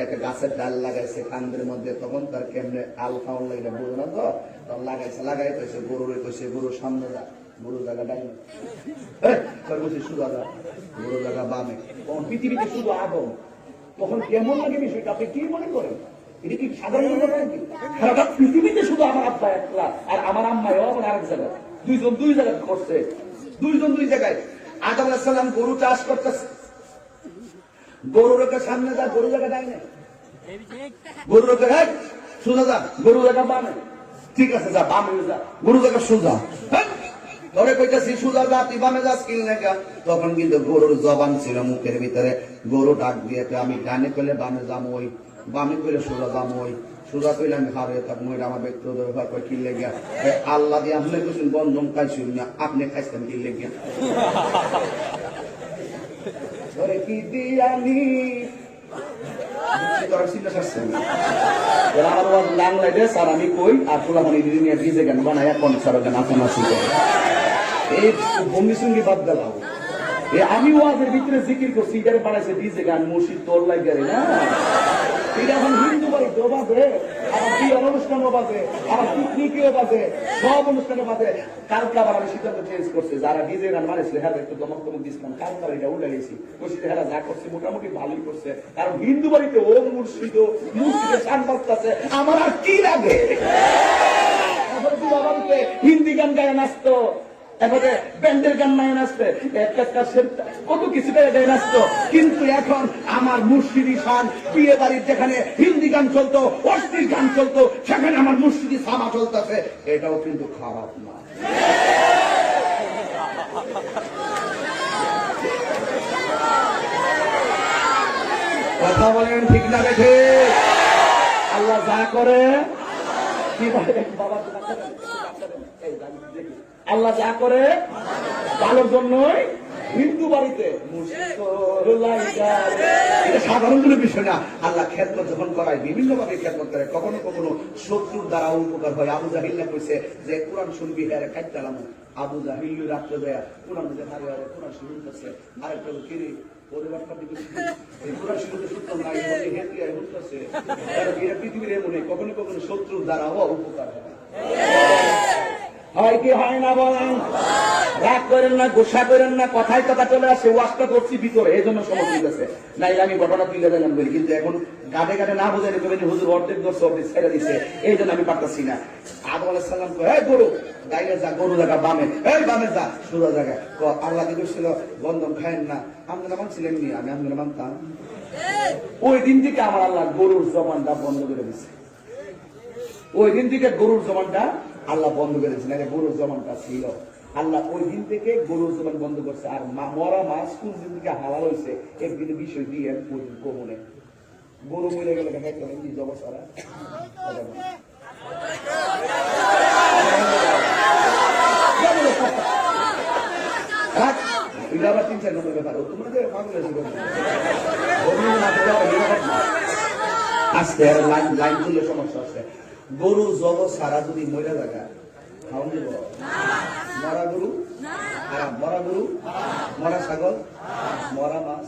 একটা গাছের ডাল লাগাইছে কান্দের মধ্যে, তখন তার কেমনে আল খাওয়ান লাগে বুঝো না, তো তখন লাগাই কইছে গরুরে, কইছে গরু সামনে যা, গরু জায়গা ডাইনে, সুদা যা, গরু জায়গা বামে। তখন পৃথিবীতে শুধু আদম, তখন কেমন লাগে বিষয়টা আপনি কি মনে করেন? এটা কি সাধারণ কথা নাকি? সারাটা পৃথিবীতে শুধু আমার আব্বা একলা, আর আমার আম্মাও আমার আরেক জায়গায়, দুইজন দুই জায়গায় করছে, দুইজন দুই জায়গায়। আদম আলাইহিস সালাম গরু চাষ করতেছে, গরু রেখে সামনে যা, গরু জায়গা ডাইনে, গরু রেখে সোজা যা, গরু জায়গা বামে, ঠিক আছে যা বামে যা, গরু জায়গা সোজা, ধরে কইতেছি সোজা যা, তুই বামে যাস কিল না। তখন কিন্তু গরুর জবান ছিল মুখের ভিতরে, গরু ডাক দিয়ে আমি ডানে পেলে বামে যাবো, ওই বামে পেলে সোজা যাবো, ওই সোজা পেলে আমি হারে থাকবো, এটা আমার ব্যক্তিগত ব্যাপার করে কিনলে গিয়া আল্লাহ দিয়ে আপনি কিছু বন্ধন খাইছিল না, আপনি খাইছেন কিনলে গিয়া ধরে কি দিয়ানি আমি কই আর ফুলামণি দিদি নিয়ে ভিজে গান বানায় কনসার গান নাচানাচি করে, এই ভঙ্গি সঙ্গী বাদ দিলাম। আমি ওয়াজের ভিতরে জিকির করছি, এটারে বানাইছে ডিজে গান, মুর্শিদ তোর লাগে না। এটা এখন হিন্দু বাড়িতেও বাজে, আমার বিয়ের অনুষ্ঠানও বাজে, আমার পিকনিকেও বাজে, সব অনুষ্ঠানে বাজে। কালকে আবার আমি সিদ্ধান্ত চেঞ্জ করছে, যারা ডিজে গান বানাইছিল হ্যাঁ একটু দমক দমক দিচ্ছিলাম, কালকে এটা উঠে গেছি, বলছি হ্যাঁ যা করছে মোটামুটি ভালোই করছে। কারণ হিন্দু বাড়িতে ও মুর্শিদ, মুর্শিদের শান বাজতেছে, আমার আর কি লাগে? বাড়িতে হিন্দি গান গায়ে নাচতো, এবারে ব্যান্ডের গান মায়ে নাচবে, কত কিছু গায়ে নাচতো, কিন্তু এখন আমার মুর্শিদি শান বিয়ে বাড়ির যেখানে হিন্দি গান চলতো, অশ্লীল গান চলতো, সেখানে আমার মুর্শিদি সামা চলতেছে। এটাও কিন্তু খারাপ না। কথা বলেন ঠিক না? দেখে আল্লাহ যা করে আল্লাহ যা করে ভালোর জন্যই। হিন্দু বাড়িতে এটা সাধারণ কোনো বিষয় না। আল্লাহ খেদমত যখন করায় বিভিন্ন ভাবে খেদমত করে, কখনো কখনো শত্রুর দ্বারা উপকার হয়। আবু জাহিল্লা কইছে যে কোরআন শুনবি হ্যাঁ খাইতালাম। আবু জাহিল রাত্রে দেয়া কোরআন দিতে হারে হারে কোরআন শুরু করছে, আরেকটা কিরে পরিবারটা দিকে কোরআন শুরুতে সূত্র নাই হেঁটে উঠতেছে। পৃথিবীর এমন কখনো কখনো শত্রুর দ্বারাও উপকার হয়। হয় কি হয় না বলেন? রাগ করেন না, গোসা করেন না, কথায় কথা চলে আসে। ওয়াজটা করছি ভিতরে, এই জন্য সমস্যা হইতেছে। নাইলে আমি ঘটনা তুলে দিলাম বলি, কিন্তু এখন গাড়ে গাড়ে না বোঝাই দেবেন হুজুর অর্ধেক দর্শ অর্ধেক ছেড়ে দিচ্ছে, এই জন্য আমি পারতাছি না। আদম আলাইহিস সালাম কয় এই গরু গাইলে যা, গরু জায়গা বামে, এই বামে যা সোজা জায়গায়। আল্লাহ দিয়েছিল বন্ধন খায়েন না, আপনারা মানছিলেন নি? আমি আপনারা মানতাম। ওই দিন থেকে আমার আল্লাহ গরুর জবানটা বন্ধ করে দিচ্ছে। ওই দিন থেকে গরুর জবানটা আল্লাহ বন্ধ করেছেন। গরুর জবানটা ছিল, আল্লাহ ওই দিন থেকে গরুর জবান বন্ধ করছে। আর মরা মাছ কোন দিন থেকে হালাল হয়েছে একদিন বিষয় দিয়ে কমনে গরু মরে গেলে দেখাইতে হবে কি জব সারা। এটা আবার 3-4 নম্বর ব্যাপার। তোমাদের আজকে লাইন তুললে সমস্যা আছে। গরু জব সারা যদি মরে জায়গা খাওয়া দিব, মরা গরু হারাম, মরা গরু, মরা ছাগল, মরা মাছ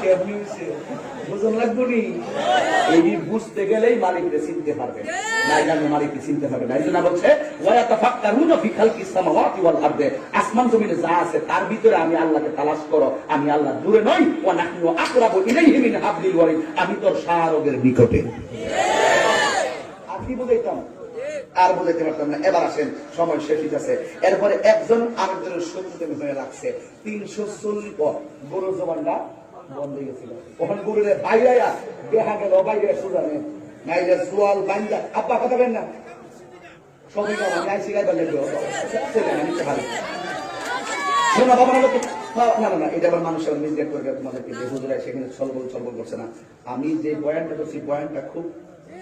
কেমনি হয়েছে বুঝন লাগবো নি। এই বুঝতে গেলেই মালিককে চিনতে পারবে, নাই জানলে মালিককে চিনতে পারবে না। এই জন্য বলছে ওয়ায়াতাফাক্কারুনা ফি খালকিস সামাওয়াতি ওয়াল আরদি, আসমান জমিনে যা আছে তার ভিতরে আমি আল্লাহকে তালাশ করো, আমি আল্লাহ দূরে নই। ওয়া নাহনু আকরাবু ইলাইহি মিন হাবলিল ওয়ারিদ, আমি তোর শাহরগের নিকটে। আর কি বুঝাইতাম? আর বুঝাইতে পারতাম না। এবার আসেন, সময় শেষ হইতেছে। এরপরে একজন আরেকজনের শত্রুতে হয়ে লাগছে। 340 পর গরু জবানটা বন্ধ হয়ে গেছিল। ওখানে গরুরে বাইরে দেখা গেল, বাইরে সুদানে নাইলে সোয়াল বান্ধা আব্বা কথা বেন না সবাই আমি আইসি গাইবার লাগলো নিতে পারি শোনা বাবা না না না, এটা আবার মানুষের মিসগেট করবে তোমাদেরকে যে হুজুরা সেখানে ছলবল করছে না। আমি যে পয়েন্টটা করছি পয়েন্টটা খুব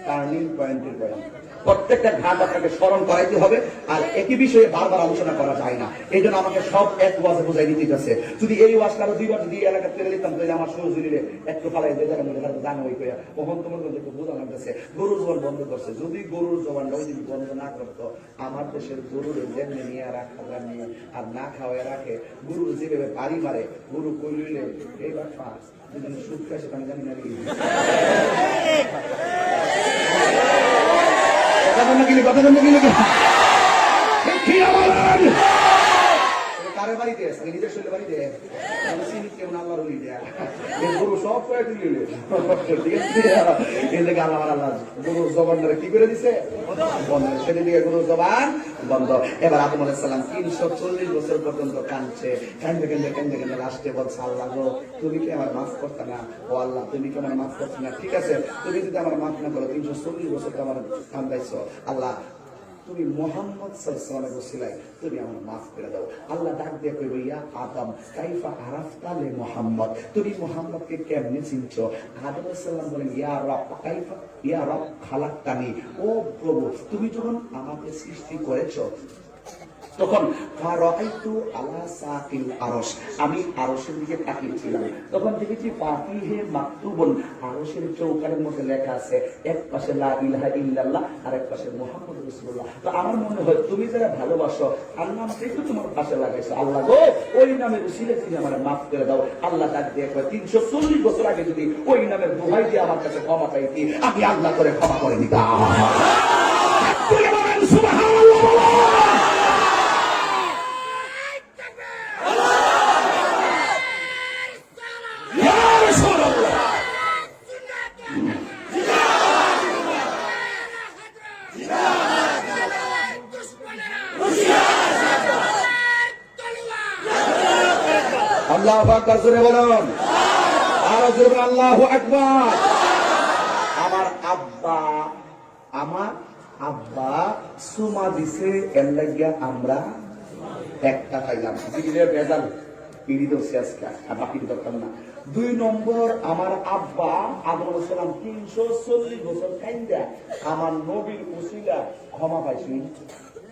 টার্নিং পয়েন্টের পয়েন্ট। প্রত্যেকটা ঘাট আপনাকে স্মরণ করাইতে হবে, আর একই বিষয়ে বারবার আলোচনা করা যায় না। এই জন্য আমাকে সব এক ওয়াজে বোঝাই দিতে হচ্ছে। যদি এই ওয়াজটা আরো 2বার যদি এলাকা তেলে দিতাম তাহলে আমার সহজুরিরে একটু ফালাই দিয়ে জায়গার মধ্যে জানো ওই কইয়া কখন তোমার মধ্যে একটু বোঝানো গেছে। গরুর জবান বন্ধ করছে। যদি গরুর জবানটা ওই যদি বন্ধ না করতো, আমার দেশের গরুর যেমনি নিয়ে রাখা নিয়ে আর না খাওয়াই রাখে, গরু যেভাবে বাড়ি মারে, গরু কই লইলে এইবার ফাঁস যদি সুখ খায় সেটা আমি জানি না। কারের বাড়িতে নিজের শরীরের বাড়িতে কেমন আল্লাহর গরু সব করে তুলে আল্লাহ গরুর জবানটা কি করে দিছে বন্ধ। সেদিন থেকে গরুর জবান বন্ধ। এবার আদম আলাইহিস সালাম 340 বছর পর্যন্ত কাঁদছে, কান্দে লাস্টে বলছে আল্লাহ গো তুমি কি আমার মাফ করতে না? ও আল্লাহ তুমি কি আমার মাফ করতে না? ঠিক আছে, তুমি যদি আমার মাফ না করো 340 বছর আমার কান্দাইছো, আল্লাহ তুমি মুহাম্মদ সাল্লাল্লাহু আলাইহি ওয়াসাল্লাম তুমি আমার মাফ করে দাও। আল্লাহ ডাক দিয়ে কইবে ইয়া আদম কাইফা আরাফতা লি মুহাম্মদ, তুমি মুহাম্মদকে কেমনে চিনছো? আদম আলাইহিস সালাম বলেন ইয়া রব কাইফা ইয়া রব খালাকতানি, ও প্রভু তুমি যখন আমাকে সৃষ্টি করেছো তখন ফারাআইতু আলা সাকিল আরশ, আমি আরশের দিকে তাকিয়েছিলাম, তখন দেখেছি ফাতিহে মাকতুবুন, আরশের চৌকারের মধ্যে লেখা আছে এক পাশে লা ইলাহা ইল্লাল্লাহ আর এক পাশে মুহাম্মদুর রাসূলুল্লাহ। তো আমার মনে হয় তুমি যারা ভালোবাসো আল্লাহ আমাকে তো তোমার পাশে লাগাইছো, আল্লাহ গো ওই নামের উসিলে তুমি আমার মাফ করে দাও। আল্লাহ ডাক দিয়ে কয় 340 বছর আগে যদি ওই নামের দোহাই দিয়ে আমার কাছে ক্ষমা চাইতি, আমি আল্লাহ করে ক্ষমা করে দিতাম। সুবহানাল্লাহ। আল্লাহু আকবার জোরে বলুন, আর জোরে বলুন আল্লাহু আকবার। আমার আব্বা সুমা দিছে এর লাগিয়া আমরা একটা খাইলাম। দিলে ভেজাল পিড়ি ধরছে আজকে, আর বাকি দরকার না। 2 নম্বর, আমার আব্বা আদম আলাইহিস সালাম 340 বছর কাইন্দা আমার নবীর উসিলা ক্ষমা পাইছি।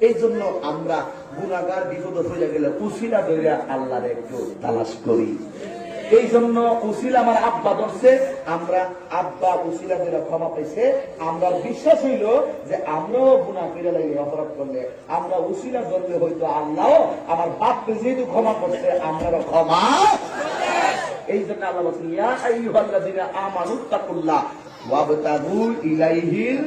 এই জন্য আমরা গুনাহগার বিপদ হয়ে গেলে উসিলা ধরে আল্লাহর একটু তালাশ করি। এই জন্য উসিলা আমার আব্বা ধরছে, আমরা আব্বা উসিলা ধরে ক্ষমা পাইছে। আমরা বিশ্বাস হইল যে আমরাও গুনাহ করে লাগে অপরাধ করলে আমরা উসিলা ধরলে হয়তো আল্লাহ আমার বাপকে যেহেতু ক্ষমা করছে আমরাও ক্ষমা। এই জন্য আল্লাহ বলছেন, ইয়া আইয়ুহাল্লাযীনা আমানু তাকুল্লাহ ওয়াবতাগু ইলাইহিল,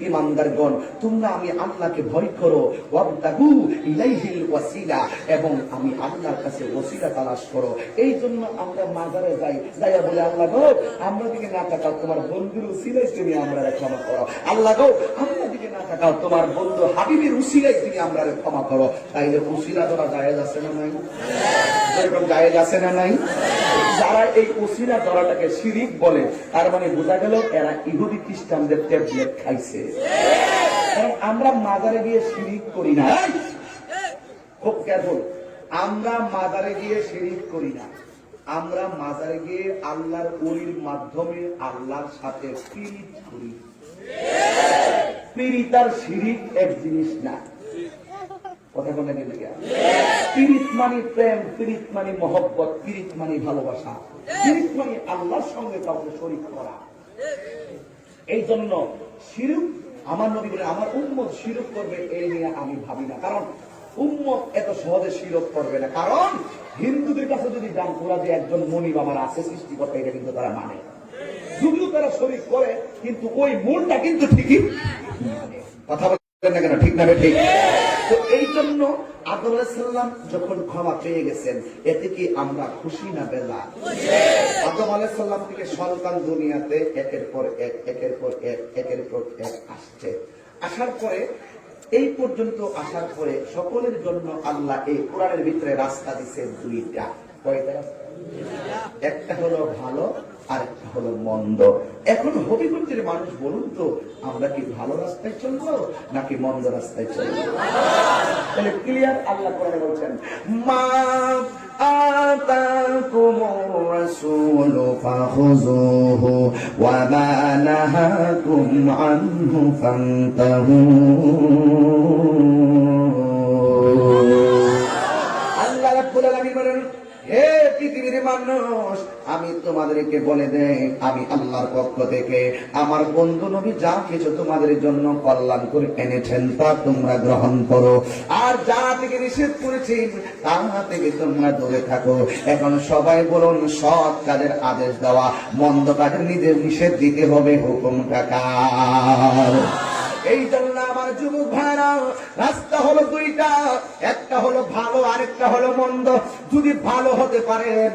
ঈমানদারগণ তোমরা আমি আল্লাহকে ভয় করো, ওয়াবতাগু ইলাইহিল ওয়াসিলা, এবং আমি আল্লাহর কাছে ওসিলা তালাশ করো। এই জন্য আমরা মাজারে যাই, যাইয়া বলে আল্লাহ গো আমরা দিকে না তাকাও, তোমার বন্ধুর উসিলাই তুমি আমরা ক্ষমা করো। আল্লাহ গো আমরা দিকে না তাকাও, তোমার বন্ধু হাবিবের উসিলাই তুমি আমরা ক্ষমা করো। তাইলে উসিলা ধরা জায়েজ আছে না নাই? এরকম জায়েজ আছে না নাই? যারা এই উসিলা ধরাটাকে শিরিক বলে, তার মানে বোঝা গেল এরা ইহুদি খ্রিস্টানদের ট্যাবলেট খাইছে। কারণ আমরা মাজারে গিয়ে শিরিক করি না, খুব কেবল আমরা মাজারে গিয়ে শিরিক করি না, আমরা মাজারে গিয়ে আল্লাহর ওলির মাধ্যমে আল্লাহর সাথে পীড়িত করি। পীড়িত আর শিরিক এক জিনিস না, কথা কোনটা গেলে পীড়িত মানে প্রেম, পীড়িত মানে মহব্বত, পীড়িত মানে ভালোবাসা, পীড়িত মানে আল্লাহর সঙ্গে কাউকে শরীক করা। এই জন্য শিরক, আমার নবী বলে আমার উম্মত শিরক করবে এই নিয়ে আমি ভাবি না, কারণ উম্মত এত সহজে শিরক করবে না। কারণ হিন্দুদের কাছে যদি যান, ওরা যে একজন মনিব আমার আছে সৃষ্টিকর্তা, এটা কিন্তু তারা মানে, যদিও তারা শরীক করে কিন্তু ওই মূলটা কিন্তু ঠিকই মানে। কথা বলেন না কেন, ঠিক না ঠিক? তো এই জন্য আদম আলাইহিস সালাম যখন ক্ষমা পেয়ে গেছেন, এতে কি আমরা খুশি না বেজার? আদম আলাইহিস সালাম থেকে সন্তান দুনিয়াতে একের পর এক আসছে। আসার পরে এই পর্যন্ত আসার পরে সকলের জন্য আল্লাহ এই কোরআনের ভিতরে রাস্তা দিচ্ছে 2টা। কয়টা রাস্তা? একটা হলো ভালো আর একটা হলো মন্দ। এখন হবিগঞ্জের মানুষ বলুন তো, আমরা কি ভালো রাস্তায় চলবো নাকি মন্দ রাস্তায় চলবো? তাহলে ক্লিয়ার আল্লাহ কোরআনে বলছেন, মা আতাকুমুর রাসূলু ফাখুযুহু ওয়া মা নাহাকুম আনহু ফান্তাহু। আল্লাহ রাব্বুল আলামিন বলেন, হে পৃথিবীর মানুষ, আমি তোমাদেরকে বলে দেই, আমি আল্লাহর পক্ষ থেকে আমার বন্ধু নবী যা কিছু তোমাদের জন্য কল্যাণ করে এনেছেন তা তোমরা গ্রহণ করো, আর যা থেকে নিষেধ করেছি তা থেকে তোমরা দূরে থাকো। এখন সবাই বলুন, সৎ কাজের আদেশ দেওয়া, মন্দ কাজের নিষেধ দিতে হবে, হুকুমটা কার? এই জন্য আমার যুবক ভাইরা, রাস্তা হলো 2টা, একটা হলো ভালো আরেকটা হলো মন্দ। যদি ভালো হতে পারেন,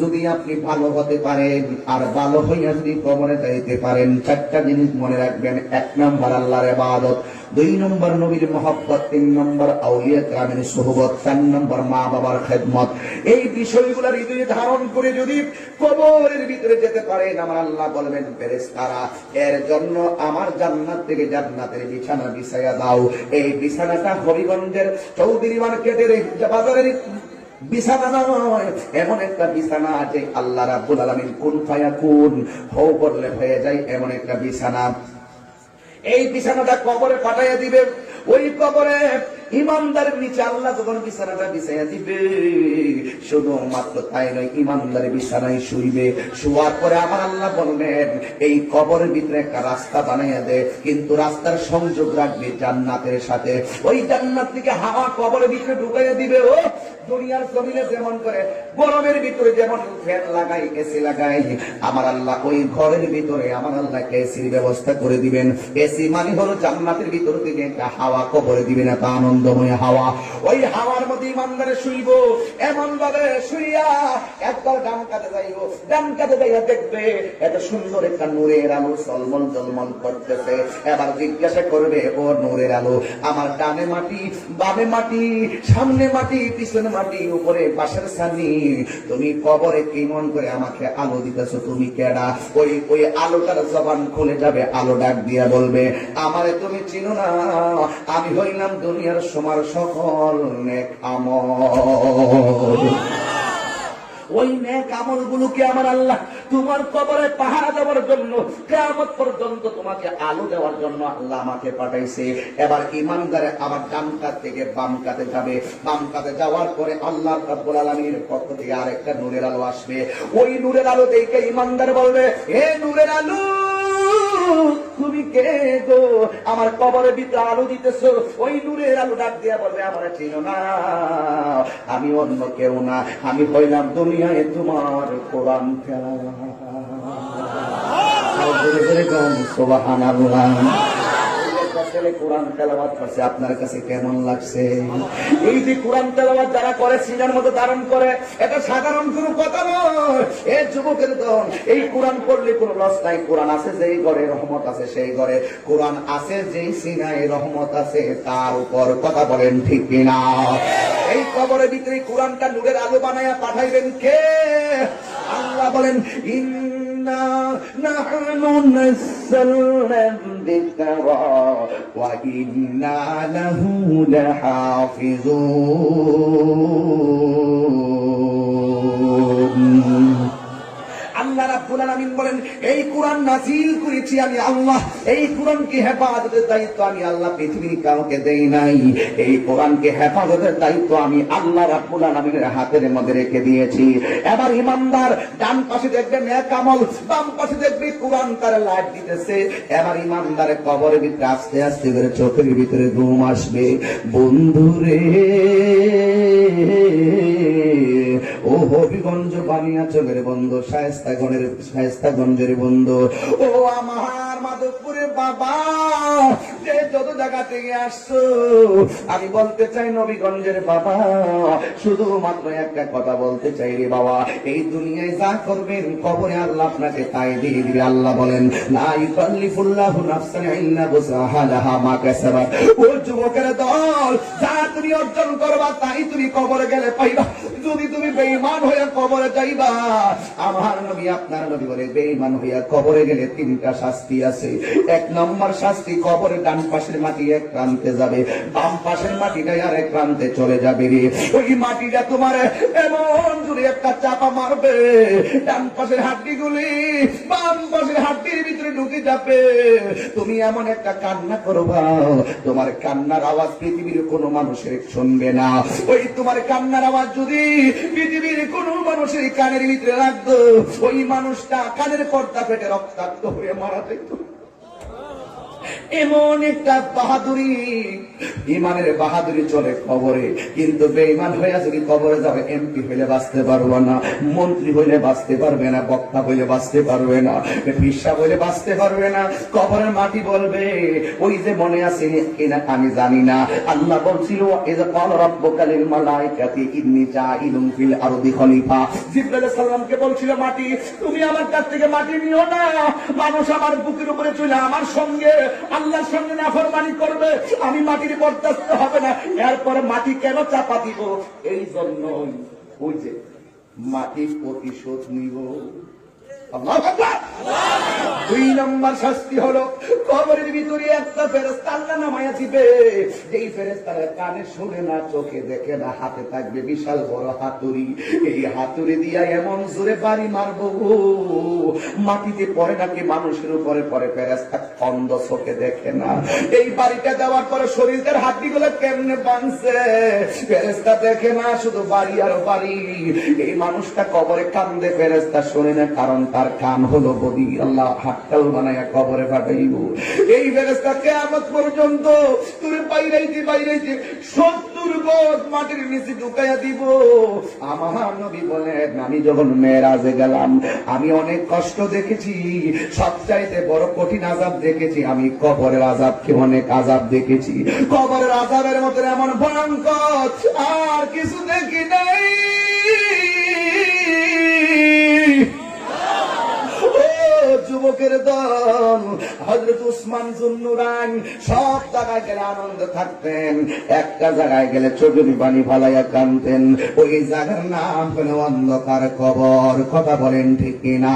যদি আপনি ভালো হতে পারেন আর ভালো হইয়া যদি কবরে যাইতে পারেন, 4টা জিনিস মনে রাখবেন। 1 নম্বর আল্লাহর ইবাদত, 2 নম্বর নবীর মহব্বত, 3 নম্বর আউলিয়া কেরামের সুহবত, 4 নম্বর মা বাবার খেদমত। এই বিষয়গুলো হৃদয়ে ধারণ করে যদি কবরের ভিতরে যেতে পারেন, আমার আল্লাহ বলবেন, ফেরেশতারা এর জন্য আমার জান্নাত থেকে জান্নাতের বিছানা বিছাইয়া দাও। এই বিছানাটা হবিগঞ্জের চৌধুরী মার্কেটের বাজারের বিছানা নয়, এমন একটা বিছানা যে আল্লাহ রাব্বুল আলামিন কুন ফায়াকুন হও করলে হয়ে যায়, এমন একটা বিছানা। এই বিছানাটা কবরে পাঠাইয়া দিবে। ওই কবরে ইমানদারের নিচে আল্লাহ যখন বিছানাটা বিছাইয়া দিবে, শুধুমাত্র তাই নয়, ইমানদারের বিছানায় শুইবে। শোয়ার পরে আমার আল্লাহ বলবেন, এই কবরের ভিতরে একটা রাস্তা বানাইয়া দে, কিন্তু রাস্তার সংযোগ রাখবে জান্নাতের সাথে। ওই জান্নাত থেকে হাওয়া কবরের ভিতরে ঢুকাইয়া দিবে। ও দুনিয়ার জমিনে যেমন করে গরমের ভিতরে যেমন ফ্যান লাগাই, এসি লাগাই, আমার আল্লাহ ওই ঘরের ভিতরে আমার আল্লাহ এসির ব্যবস্থা করে দিবেন। এসি মানে হলো জান্নাতের ভিতর থেকে একটা হাওয়া কবরে দিবেন, একটা আনন্দময় হাওয়া। ওই হাওয়ার মধ্যে ইমানদারে শুইব, এমন ভাবে শুইয়া একবার ডান কাতে যাইব, ডান কাতে যাইয়া দেখবে এত সুন্দর একটা নূরের আলো জলমল জলমল করতেছে। এবার জিজ্ঞাসা করবে, ও নূরের আলো, আমার ডানে মাটি, বামে মাটি, সামনে মাটি, পিছনে মাটি, উপরে পাশের ছানি, তুমি কবরে কেমন করে আমাকে আলো দিতেছ, তুমি কেডা? ওই আলোটার জবান খুলে যাবে, আলো ডাক দিয়া বলবে, আমারে তুমি চিনো না, আমি হইলাম দুনিয়ার সময় সকল নেক আমল। ওই নেক আমল গুলোকে আমার আল্লাহ তোমার কবরে পাহারা দেওয়ার জন্য, কিয়ামত পর্যন্ত তোমাকে আলো দেওয়ার জন্য আল্লাহ আমাকে পাঠাইছে। এবার ইমানদারে আবার ডান কাত থেকে বাম কাতে যাবে, বাম কাতে যাওয়ার পরে আল্লাহ রাব্বুল আলামিনের পক্ষ থেকে আরেকটা নূরের আলো আসবে। ওই নূরের আলো দেখে ইমানদার বলবে, হে নূরের আলো, তুমি কে গো, আমার কবরের ভিতরে আলো দিতেছো? ওই নূরের আলো ডাক দিয়া বলবে, আমার চিনো না, আমি অন্য কেউ না, আমি হইলাম দুনিয়ায় তোমার কোরআন সুবহানাল্লাহ। কোরআন তেলাওয়াত করছে, আপনার কাছে কেমন লাগছে? এই যে কোরআন তেলাওয়াত যারা করে, সিনার মতো ধারণ করে, এটা সাধারণ কোনো কথা নয়। এই যুবকের দল, এই কোরআন পড়লে কোনো লস নাই। কোরআন আছে যেই ঘরে, রহমত আছে সেই ঘরে। কোরআন আছে যেই সিনায়, রহমত আছে তার উপর। কথা বলেন ঠিক কিনা? এই কবরের ভিতরে কোরআনটা নূরের আলো বানায়া পাঠাইবেন কে? আল্লাহ বলেন, ইন্না নাহনু নাযালনা যিকরা ওয়া ইন্না লাহু লাহাফিজুন। আল্লাহ রাব্বুল আলামিন বলেন, এই কোরআন নাযিল করেছি আমি আল্লাহ। এই কোরআনকে হেফাজতের দায়িত্ব আমি আল্লাহ পৃথিবীর কাউকে দেই নাই। এই কোরআনকে হেফাজতের দায়িত্ব আমি আল্লাহ রাব্বুল আলামিনের হাতের মধ্যে রেখে দিয়েছি। এবার ইমানদার ডান পাশে দেখবে নেক আমল, বাম পাশে দেখবে কোরআন তার লাইট দিতেছে। এবার ইমানদারের কবরের ভিতরে আস্তে আস্তে করে চোখের ভিতরে ঘুম আসবে। বন্ধুরে, ও হবিগঞ্জ বানিয়াচলের বন্ধু, শায়েস্তাগঞ্জের বন্ধু, ও আমার মাধবপুরের বাবা, যে যত জায়গা থেকে আসছো, আমি বলতে চাই নবীগঞ্জের বাবা, শুধুমাত্র একটা কথা বলতে চাই রে বাবা, এই দুনিয়ায় যা করবেন কবরে আল্লাহ আপনাকে তাই দিয়ে দিবে। আল্লাহ বলেন, লা ইউকাল্লিফুল্লাহু নাফসান ইল্লা বুসআহা লাহা মা কাসাবাত। ও যুবকের দল, যা তুমি অর্জন করবা তাই তুমি কবরে গেলে পাইবা। যদি তুমি বেঈমান হইয়া কবরে যাইবা, আমার নবী আপনার নবী বলে, বেঈমান হইয়া কবরে গেলে তিনটা শাস্তি আছে। এক নম্বর শাস্তি, কবরে ডান পাশের মাটি এক প্রান্তে যাবে, বাম পাশের মাটিটা আর এক প্রান্তে চলে যাবে রে। ওই মাটিটা তোমার এমন জোরে একটা চাপা মারবে, ডান পাশের হাড্ডিগুলি বাম পাশের হাড্ডির ভিতরে ঢুকে যাবে। তুমি এমন একটা কান্না করবা, তোমার কান্নার আওয়াজ পৃথিবীর কোনো মানুষের শুনবে না। ওই তোমার কান্নার আওয়াজ যদি পৃথিবীর কোনো মানুষের কানের ভিতরে লাগতো, ওই মানুষটা কানের পর্দা ফেটে রক্তাক্ত হয়ে মারা যেত। এমন একটা বাহাদুরি, ইমানের বাহাদুরি চলে কবরে। কিন্তু বেঈমান হইয়া যদি কবরে যাবে, এমপি হইলে বাঁচতে পারবে না, মন্ত্রী হইলে বাঁচতে পারবে না, বক্তা হইলে বাঁচতে পারবে না, পিসা হইলে বাঁচতে পারবে না। কবরের মাটি বলবে, ওই যে মনে আছে কিনা আমি জানি না, আল্লাহ বলছিল, ইযা ক্বালা রাব্বুকা লিল মালাইকাতি ইন্নী জাইলুন ফিল আরদি খলিফা। জিবরাইল আলাইহিস সালামকে বলছিল, মাটি তুমি আমার কাছ থেকে মাটি নিও না, মানুষ আমার বুকের উপরে চলে আমার সঙ্গে আল্লাহর সঙ্গে নাফরমানি করবে, আমি মাটির বরদাস্ত হবে না। এরপরে মাটি কেন চাপা দিব? এই জন্য ওই যে মাটির প্রতিশোধ নিব। আল্লাহু আকবার। দুই নম্বর শাস্তি হলো, কবরের ভিতরে একটা ফেরেশতা আল্লাহ নামায়া দিবে, যেই ফেরেশতার কানে শুনে না, চোখে দেখে না, হাতে থাকবে বিশাল বড় হাতুড়ি। এই হাতুড়ি দিয়া এমন জোরে বাড়ি মারবো, মাটিতে পড়ে নাকি মানুষের উপরে পড়ে। ফেরেশতা অন্ধ, চোখে দেখে না। এই বাড়িটা দেওয়ার পরে শরীরের হাড্ডিগুলো কেমনে বানছে, ফেরেশতা দেখে না, শুধু বাড়ি আর বাড়ি। এই মানুষটা কবরে কান্দে, ফেরেশতা শোনে না, কারণ তার কান হলো বডি। আল্লাহ হাতটাও বানায়া কবরে পাঠাইব। এই ফেরেশতা কিয়ামত পর্যন্ত তুমি বাইরাইতে 70 গজ মাটির নিচে ঢুকাইয়া দিব। আমার নবী বলেন, আমি যখন মেরাজে গেলাম, আমি অনেক কষ্ট দেখেছি, সবচাইতে বড় কঠিন আযাব দেখেছি আমি কবরের আযাবকে, অনেক আযাব দেখেছি। কবরের আযাবের মতো এমন ভয়ঙ্কর আর কিছু দেখি নাই। যুবকের দল, হযরত উসমান যুন্নুরাইন সব জায়গায় গেলে আনন্দ থাকতেন, একটা জায়গায় গেলে চোখের পানি ফালাইয়া কাঁদতেন। ওই জায়গার নাম হলো অন্ধকার কবর। কথা বলেন ঠিক কিনা?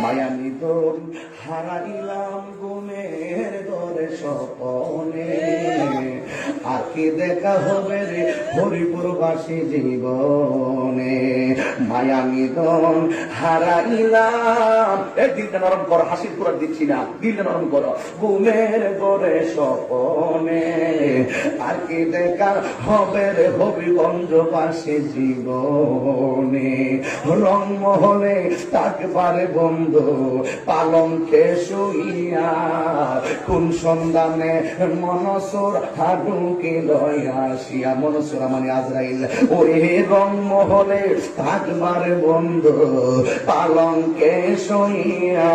মায়া নিদন হারাইলাম গুণের ঘরে স্বপনে, আর কি দেখা হবে রে হরিপুরবাসী জীবনে, মায়া নিধন হারাইলাম। এই দিলটা নরম করো, হাসির পুরা দিচ্ছি না, দিলটা নরম করো। ঘুমের ঘরে স্বপনে আর কি দেখা হবে রে হবিগঞ্জবাসী জীবনে, রংমহলে থাকবারে বন্ধু পালঙ্কে শুইয়া, কোন সন্ধানে মনসুর হাডুকে লইয়া আসিয়া, মনসুরা মানে আজরাইল, ওরে রংমহলে থাকবারে বন্ধু পালঙ্কে শুইয়া,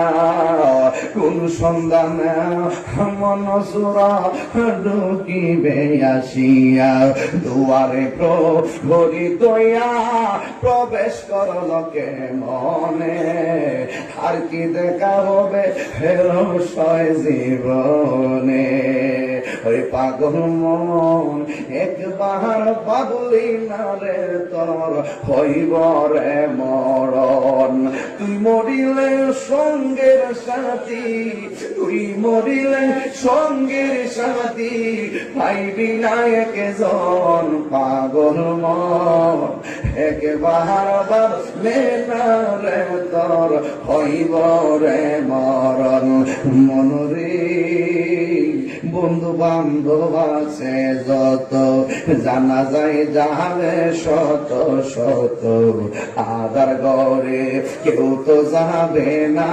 কোন সন্ধানে মনসুরা ঢুকিবে আসিয়া, দুয়ারে প্রহরী দয়া প্রবেশ করল কে মনে, আর কি দেখা হবে রহস্যয় জীবনে, ওই পাগল মন একবার পাগলি না রে তোর হইব রে মরণ, তুই মরিলে সঙ্গের সাথী, তুই মরিলে সঙ্গের সাথী, পাইবি না একজন পাগল মন একবার ভাবলে না রে তোর হইব রে মরণ, মনরে বন্ধু বান্ধব আছে যত, জানা যায় যাবে শত শত, আদার ঘরে কেউ তো যাবে না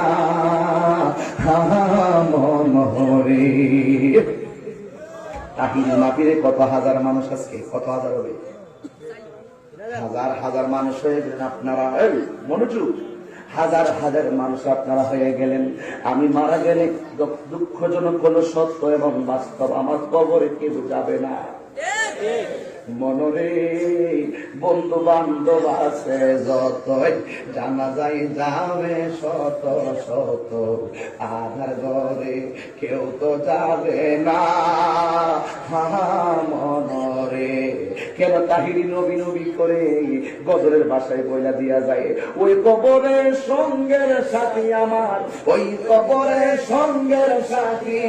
মনরে। তাহিনী মাপিরে কত হাজার মানুষ আজকে, কত হাজার হবে, হাজার হাজার মানুষ হয়ে গেলেন আপনারা। এই মনোযোগ, হাজার হাজার মানুষ আপনারা হয়ে গেলেন। আমি মারা গেলে দুঃখজনক হলো সত্য এবং বাস্তব, আমার কবরে কেউ যাবে না মনরে, বন্ধু বান্ধব আছে যতই, জানা যায় যাবে শত শত, আধার ঘরে কেউ তো যাবে না মনরে। কেন তাহিরি নবী নবী করে গজলের বাসায় বইলা দিয়া যায়, ওই কবরের সঙ্গের সাথী আমার, ওই কবরের সঙ্গের সাথী,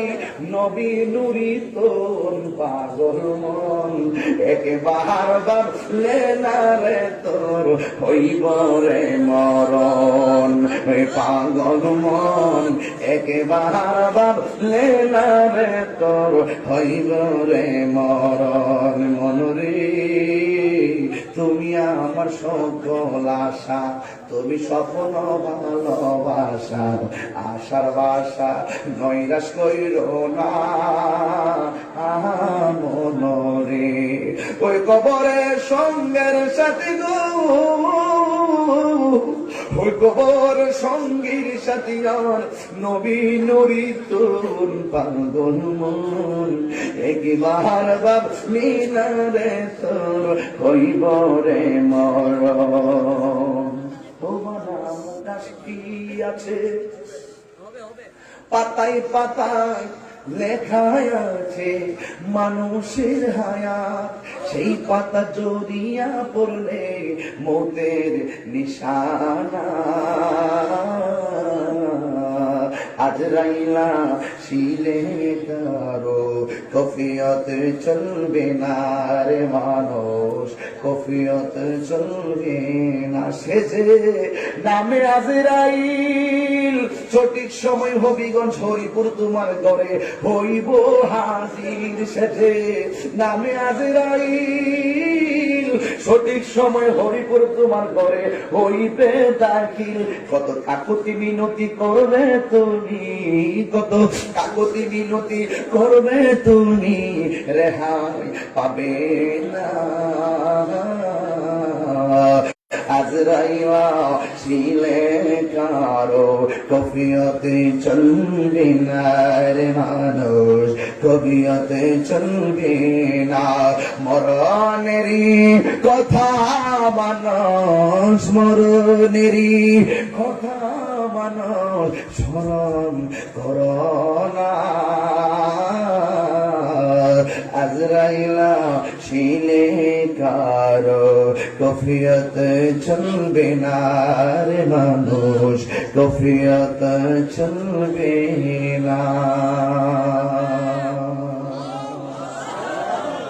নবী নুরি তোর পাগল মন একবার ভাবলে না রে তোর হইব রে মরণ, ওই পাগল মন একবার ভাবলে না রে তোর হইব রে মরণ, মনরে তুমি আমার সকল আশা, তুমি স্বপ্ন ভালোবাসা, আশার বাসা নৈরাশ কইর না মনরে, ওই কবরের সঙ্গের সাথে গো, ওই কবর সঙ্গীর সাথী আর নবী নুরি তোর পাগল মন একবার ভাবলি না রে তোর হইব রে মরণ। ও বানাম দাস কি আছে পাতায় পাতায় লেখা আছে মানুষের হায়াত, সেই পাতা জড়িয়া পড়লে মৌতের নিশানা, আজরাইলা শিলে কারো কফিয়ত চলবে না রে মানুষ, কফিয়ত চলবে না, সেজে নামে আজরাইল, সঠিক সময় হবিগঞ্জ হরিপুর তোমার ঘরে হইব হাজির, সেজে নামে আজরাইল, সঠিক সময় হরিপুর তোমার ঘরে হইবে দাখিল, কত কাকুতি মিনতি করবে তুমি, কত কাকুতি মিনতি করবে তুমি, রেহাই পাবে না, আজরাইলা শিলে কারো কফিয়তে চলবে না রে মানুষ, কফিয়তে চলবে না, মরণেরই কথা মানুষ, মরণেরই কথা মানুষ স্মরণ করোনা, আজরাইলা শিলে কারো কফিয়ত চলবে না রে মানুষ, কফিয়ত চলবে না।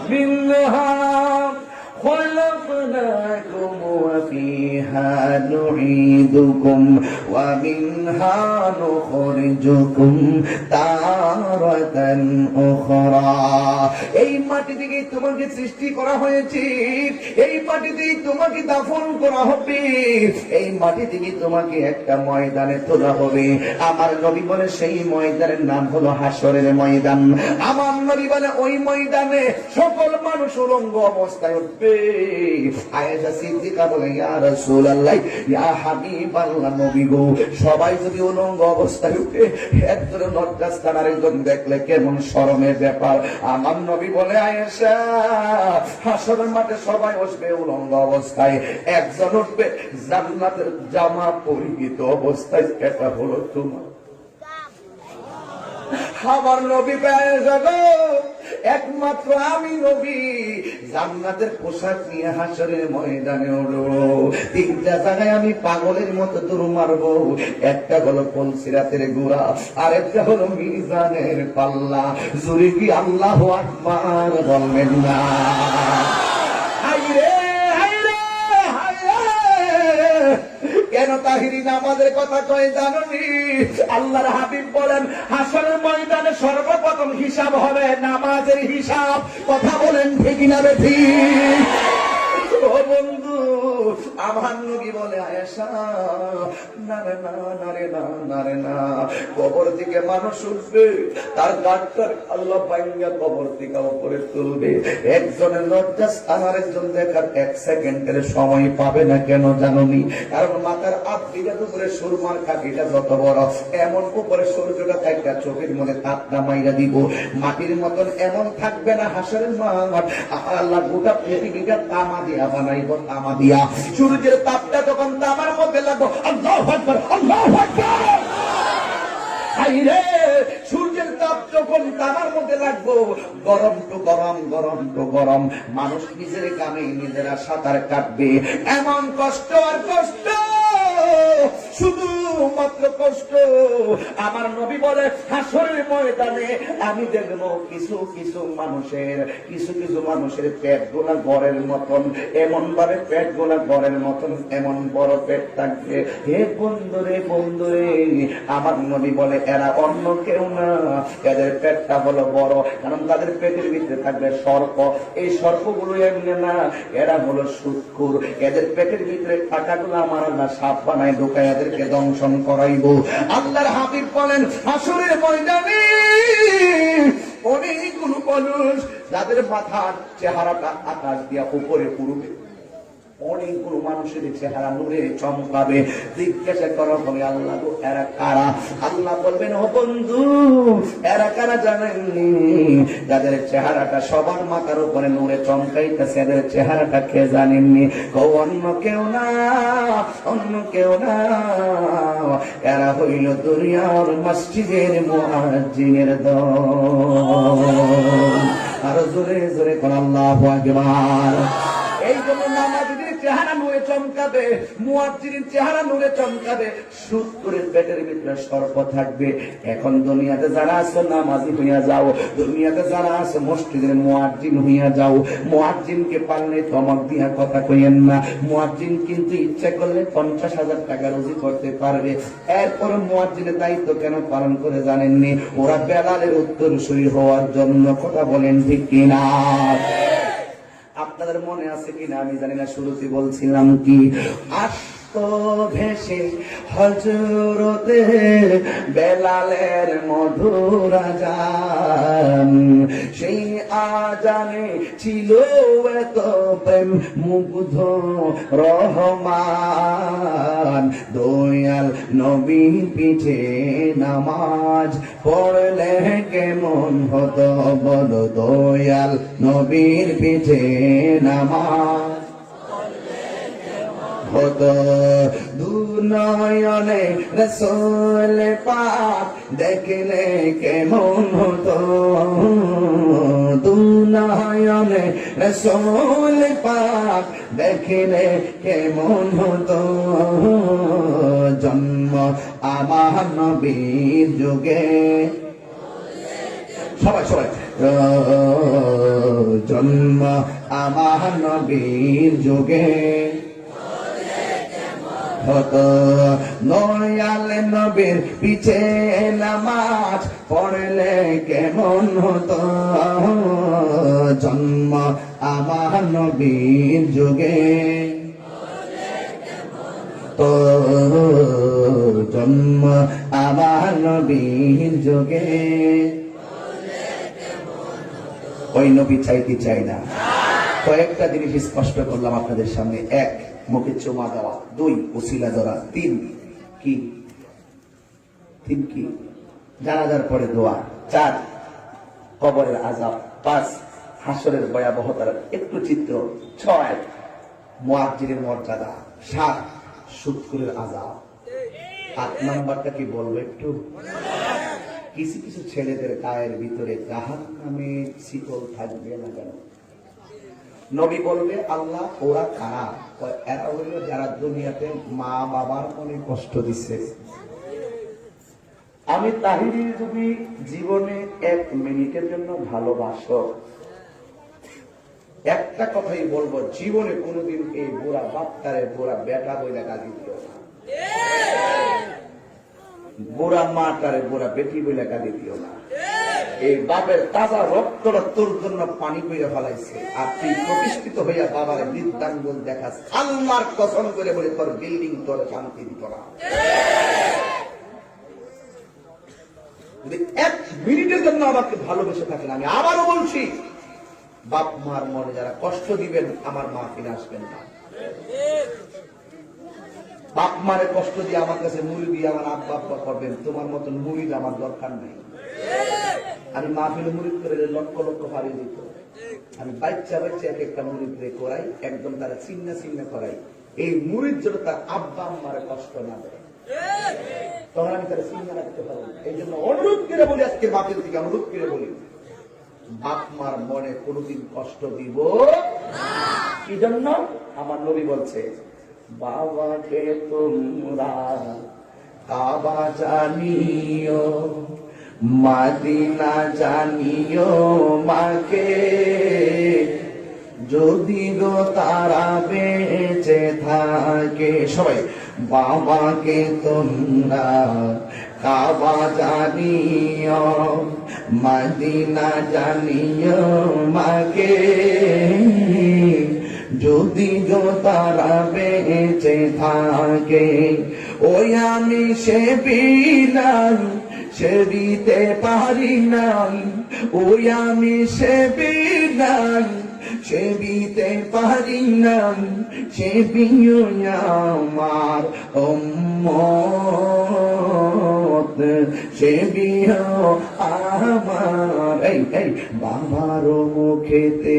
منها خلقناكم وفيها نعيدكم ومنها نخرجكم تارة أخرى এই মাটি থেকে তোমাকে সৃষ্টি করা হয়েছে, এই মাটি থেকে তোমাকে দাফন করা হবে, এই মাটি থেকে তোমাকে একটা ময়দানে তোলা হবে। আমার নবী বলে সেই ময়দানের নাম হলো হাসরের ময়দান। আমার নবী বলে ওই ময়দানে সকল মানুষ উলঙ্গ অবস্থায় উঠবে। আয়েশা সিদ্দিকা বলে ইয়া রাসূলুল্লাহ ইয়া হাবিবাল্লাহ, নবী গো সবাই যদি উলঙ্গ অবস্থায় উঠে একজন লজ্জাস্থান আরেকজন দেখলে কেমন শরমের ব্যাপার। আমার নবী বলে আয়েশা হাসরের মাঠে সবাই বসবে উলঙ্গ অবস্থায়, একজন উঠবে জান্নাতের জামা পরিহিত অবস্থায়, এটা হলো তোমার। আমার নবী আয়েশা গো একমাত্র আমি নবী জান্নাতের পোশাক নিয়ে হাসরের ময়দানে উঠবো। তিনটা জায়গায় আমি পাগলের মতো দৌড় মারবো, একটা হলো পুলসিরাতের গোড়া, আরেকটা হলো মিজানের পাল্লা। জোরে কি আল্লাহু আকবার বলবেন না? হায়রে হায়রে হায়রে, কেন তাহিরি নামাজের কথা কয় জানি? আল্লাহর হাবিব বলেন হাসরের ময়দানে সর্বপ্রথম হিসাব হবে নামাজের হিসাব। কথা বলেন ঠিক না বেঠিক? ও বন্ধু, আমার নবী বলে আয়েশা না রে না, না রে না, না রে না, কবর থেকে মানুষ উঠবে, তার গাঁটটার আল্লাহ ভাঙা কবর থেকে উপরে তুলবে। একজনের লজ্জাস্থান আরেকজন দেখার এক সেকেন্ডের সময় পাবে না। কেন জানোনি? কারণ মাথার আধা উপরে সুরমার কাঠিটা যত বড়, এমন উপরে সূর্যটা থাকবে চোখের মধ্যে তাপটা মাইরা দিব, মাটির মতন এমন থাকবে না হাসরের মাঠ। আল্লাহ গোটা পৃথিবীটা তামা দিয়া বানাইব, তামা দিয়া। সূর্যের তাপটা যখন তামার মধ্যে লাগবো, আল্লাহু আকবার আল্লাহু আকবার, হায়রে সূর্যের তাপ যখন তামার মধ্যে লাগবো, গরম তো গরম, গরম তো গরম, মানুষ নিজের কামে নিজেরা সাঁতার কাটবে। এমন কষ্ট আর কষ্ট, শুধু মাত্র কষ্ট। আমার নবী বলে হাসরের ময়দানে আমি দেখবো কিছু কিছু মানুষের পেট গোলা গড়ের মতন, এমন ভাবে পেট গোলা গড়ের মতন, এমন বড় পেট থাকবে। হে বন্ধুরে বন্ধুরে, আমার নবী বলে এরা অন্য কেউ না, এদের পেটটা হলো বড়, কারণ তাদের পেটের ভিতরে থাকবে সর্প। এই সর্পগুলো এমনি না, এরা হলো সুৎখুর। এদের পেটের ভিতরে টাকাগুলো আমার আল্লাহ সাপ বানায় ঢোকায় এদেরকে দংশন করাইব। আল্লাহর হাবিব বলেন হাসরের ময়দানে অনেকগুলো মানুষ যাদের মাথার চেহারাটা আকাশ দিয়া উপরে উড়বে, অনেকগুলো মানুষের চেহারা নূরে চমকাবে। জিজ্ঞাসা করা হবে আল্লাহ গো এরা কারা? আল্লাহ বলবেন ও বন্ধু এরা কারা জানেননি? যাদের চেহারাটা সবার মাথার উপরে নূরে চমকাইতেছে, এদের চেহারাটা কে জানেননি? অন্য কেউ না, অন্য কেউ না, এরা হইল দুনিয়ার মসজিদের মুয়াজ্জিনের দল। আরো জোরে জোরে কোন আল্লাহু আকবার। এই জন্য নামাজীদের চেহারা নূরে চমকাবে, মুয়াজ্জিনের চেহারা নূরে চমকাবে, সুৎখুরের পেটের ভিতরে সর্প থাকবে। এখন দুনিয়াতে যারা আছে নামাজি হইয়া যাও, দুনিয়াতে যারা আছে মসজিদের মুয়াজ্জিন হইয়া যাও। মুয়াজ্জিনকে পারলে ধমক দিয়া কথা কইেন না। মুয়াজ্জিন কিন্তু ইচ্ছা করলে 50,000 টাকা রুজি করতে পারবে। এরপর মুয়াজ্জিনের দায়িত্ব কেন পালন করে জানেননি? ওরা বেলালের উত্তরসূরি হওয়ার জন্য। কথা বলেন ঠিক কিনা? আপনাদের মনে আছে কিনা আমি জানি না, শুরুতে বলছিলাম কি ভেসে হযরতে বেলালের মধুর আযান, সেই আযানে ছিল এত প্রেম মুগ্ধ রহমান। দয়াল নবী পিঠে নামাজ পড়লে কেমন হতো বলো? দয়াল নবীর পিঠে নামাজ হতো, দুনয়নে রাসূল পাক দেখলে কেমন হতো? দুনয়নে রাসূল পাক দেখলে কেমন হতো? জন্ম আমার নবীর যুগে। সবাই সবাই জন্ম আমার নবীর যুগে হতো নয়াল নবীর পিছে নামাজ পড়লে কেমন হতো জন্ম আমার নবীর যুগে তো জন্ম আমার নবীর যুগে ওই নবী চাইতে চাই না। কয়েকটা জিনিস স্পষ্ট করলাম আপনাদের সামনে। এক, মুখে চুমা দেওয়া। দুই, উসিলা ধরা। তিন কি জানাজার পরে দোয়া। চার, কবরের আযাব। পাঁচ, হাসরের ভয়াবহতার একটু চিত্র। ছয়, মুয়াজ্জিনের মর্যাদা। সাত, সুদখোরের আযাব। 8 নাম্বারটা কি বলবো একটু? কিছু কিছু ছেলেদের গায়ের ভিতরে জাহান্নামের শিকল থাকবে না কেন? নবী বলবে আল্লাহ ওরা কারা? এরা হইল যারা দুনিয়াতে মা বাবার অনেক কষ্ট দিচ্ছে। আমি তাহিরি যদি জীবনে 1 মিনিটের জন্য ভালোবাসো, একটা কথাই বলবো, জীবনে কোনোদিন এই বুড়া বাপটারে বুড়া বেটা বইলা গালি দিও না, বুড়া মাটারে বুড়া বেটি বইলা গালি দিও না। এই বাপের তাজা রক্তটা তোর জন্য পানি কইরা ফেলাইছে, আর তুই প্রতিষ্ঠিত হইয়া বাবার বৃদ্ধাঙ্গুল দেখাস। আল্লাহর কসম করে বলে তোর বিল্ডিং তোর শান্তি দিত না। যদি 1 মিনিটের জন্য আমাকে ভালোবেসে থাকেন, আমি আবারও বলছি, বাপ মার মনে যারা কষ্ট দিবেন আমার মা ফিরে আসবেন না। বাপ মারে কষ্ট দিয়ে আমার কাছে মুড়ি দিয়ে আমার আব্বা আব্বা করবেন, তোমার মতন মুড়ির আমার দরকার নেই। আমি মাহফিলে মুরিদ করে লক্ষ লক্ষ হারিয়ে দিত। আমি বাচ্চা এক একটা মুরিদ করাই, একদম তারা চিহ্ন করাই, এই মুরিদ যেন তার আব্বা আম্মারে কষ্ট না দেয়, তখন আমি তারা চিহ্ন রাখতে পারবো। এই জন্য অনুরোধ করে বলি, আজকে মাহফিল থেকে অনুরোধ করে বলি, বাপ মার মনে কোনোদিন কষ্ট দিব কি জন্য? আমার নবী বলছে, বাবাকে তোমরা কাবা জানিও, মাদিনা জানিও মাকে, যদি গো তারা বেঁচে থাকে। সবাই, বাবাকে তোমরা কাবা জানিও, মাদিনা জানিও মাকে, যদি গো তারা বেঁচে থাকে। ওই আমি সে বিলাই সেবিতে পারি নাই, ওই আমি সে বিলাই সেবিতে পারি নাই, সে বিও আমার উম্মত, সে বিও আমার। এই বাবার মুখেতে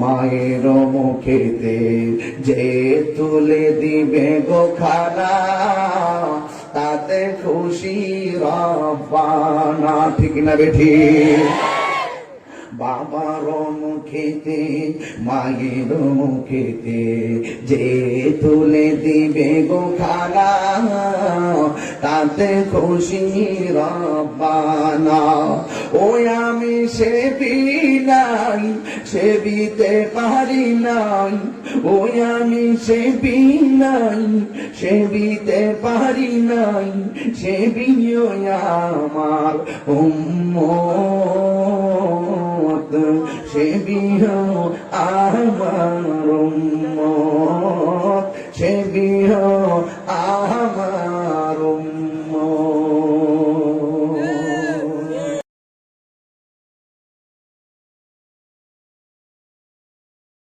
মায়ের মুখেতে যে তুলে দিবে গো খানা, তাতে খুশি রব্বানা। ঠিক না বেঠি? বাবার মুখেতে মায়ের মুখেতে যে তুলে দিবে গো খানা, তাতে খুশি রব্বানা। ওই আমি সেবি নাই সেবিতে পারি নাই, ওই আমি সেবি নাই সেবিতে পারি নাই, সেবিও আমার উম্মত, সেবিও আমার উম্মত, সেবিও আমার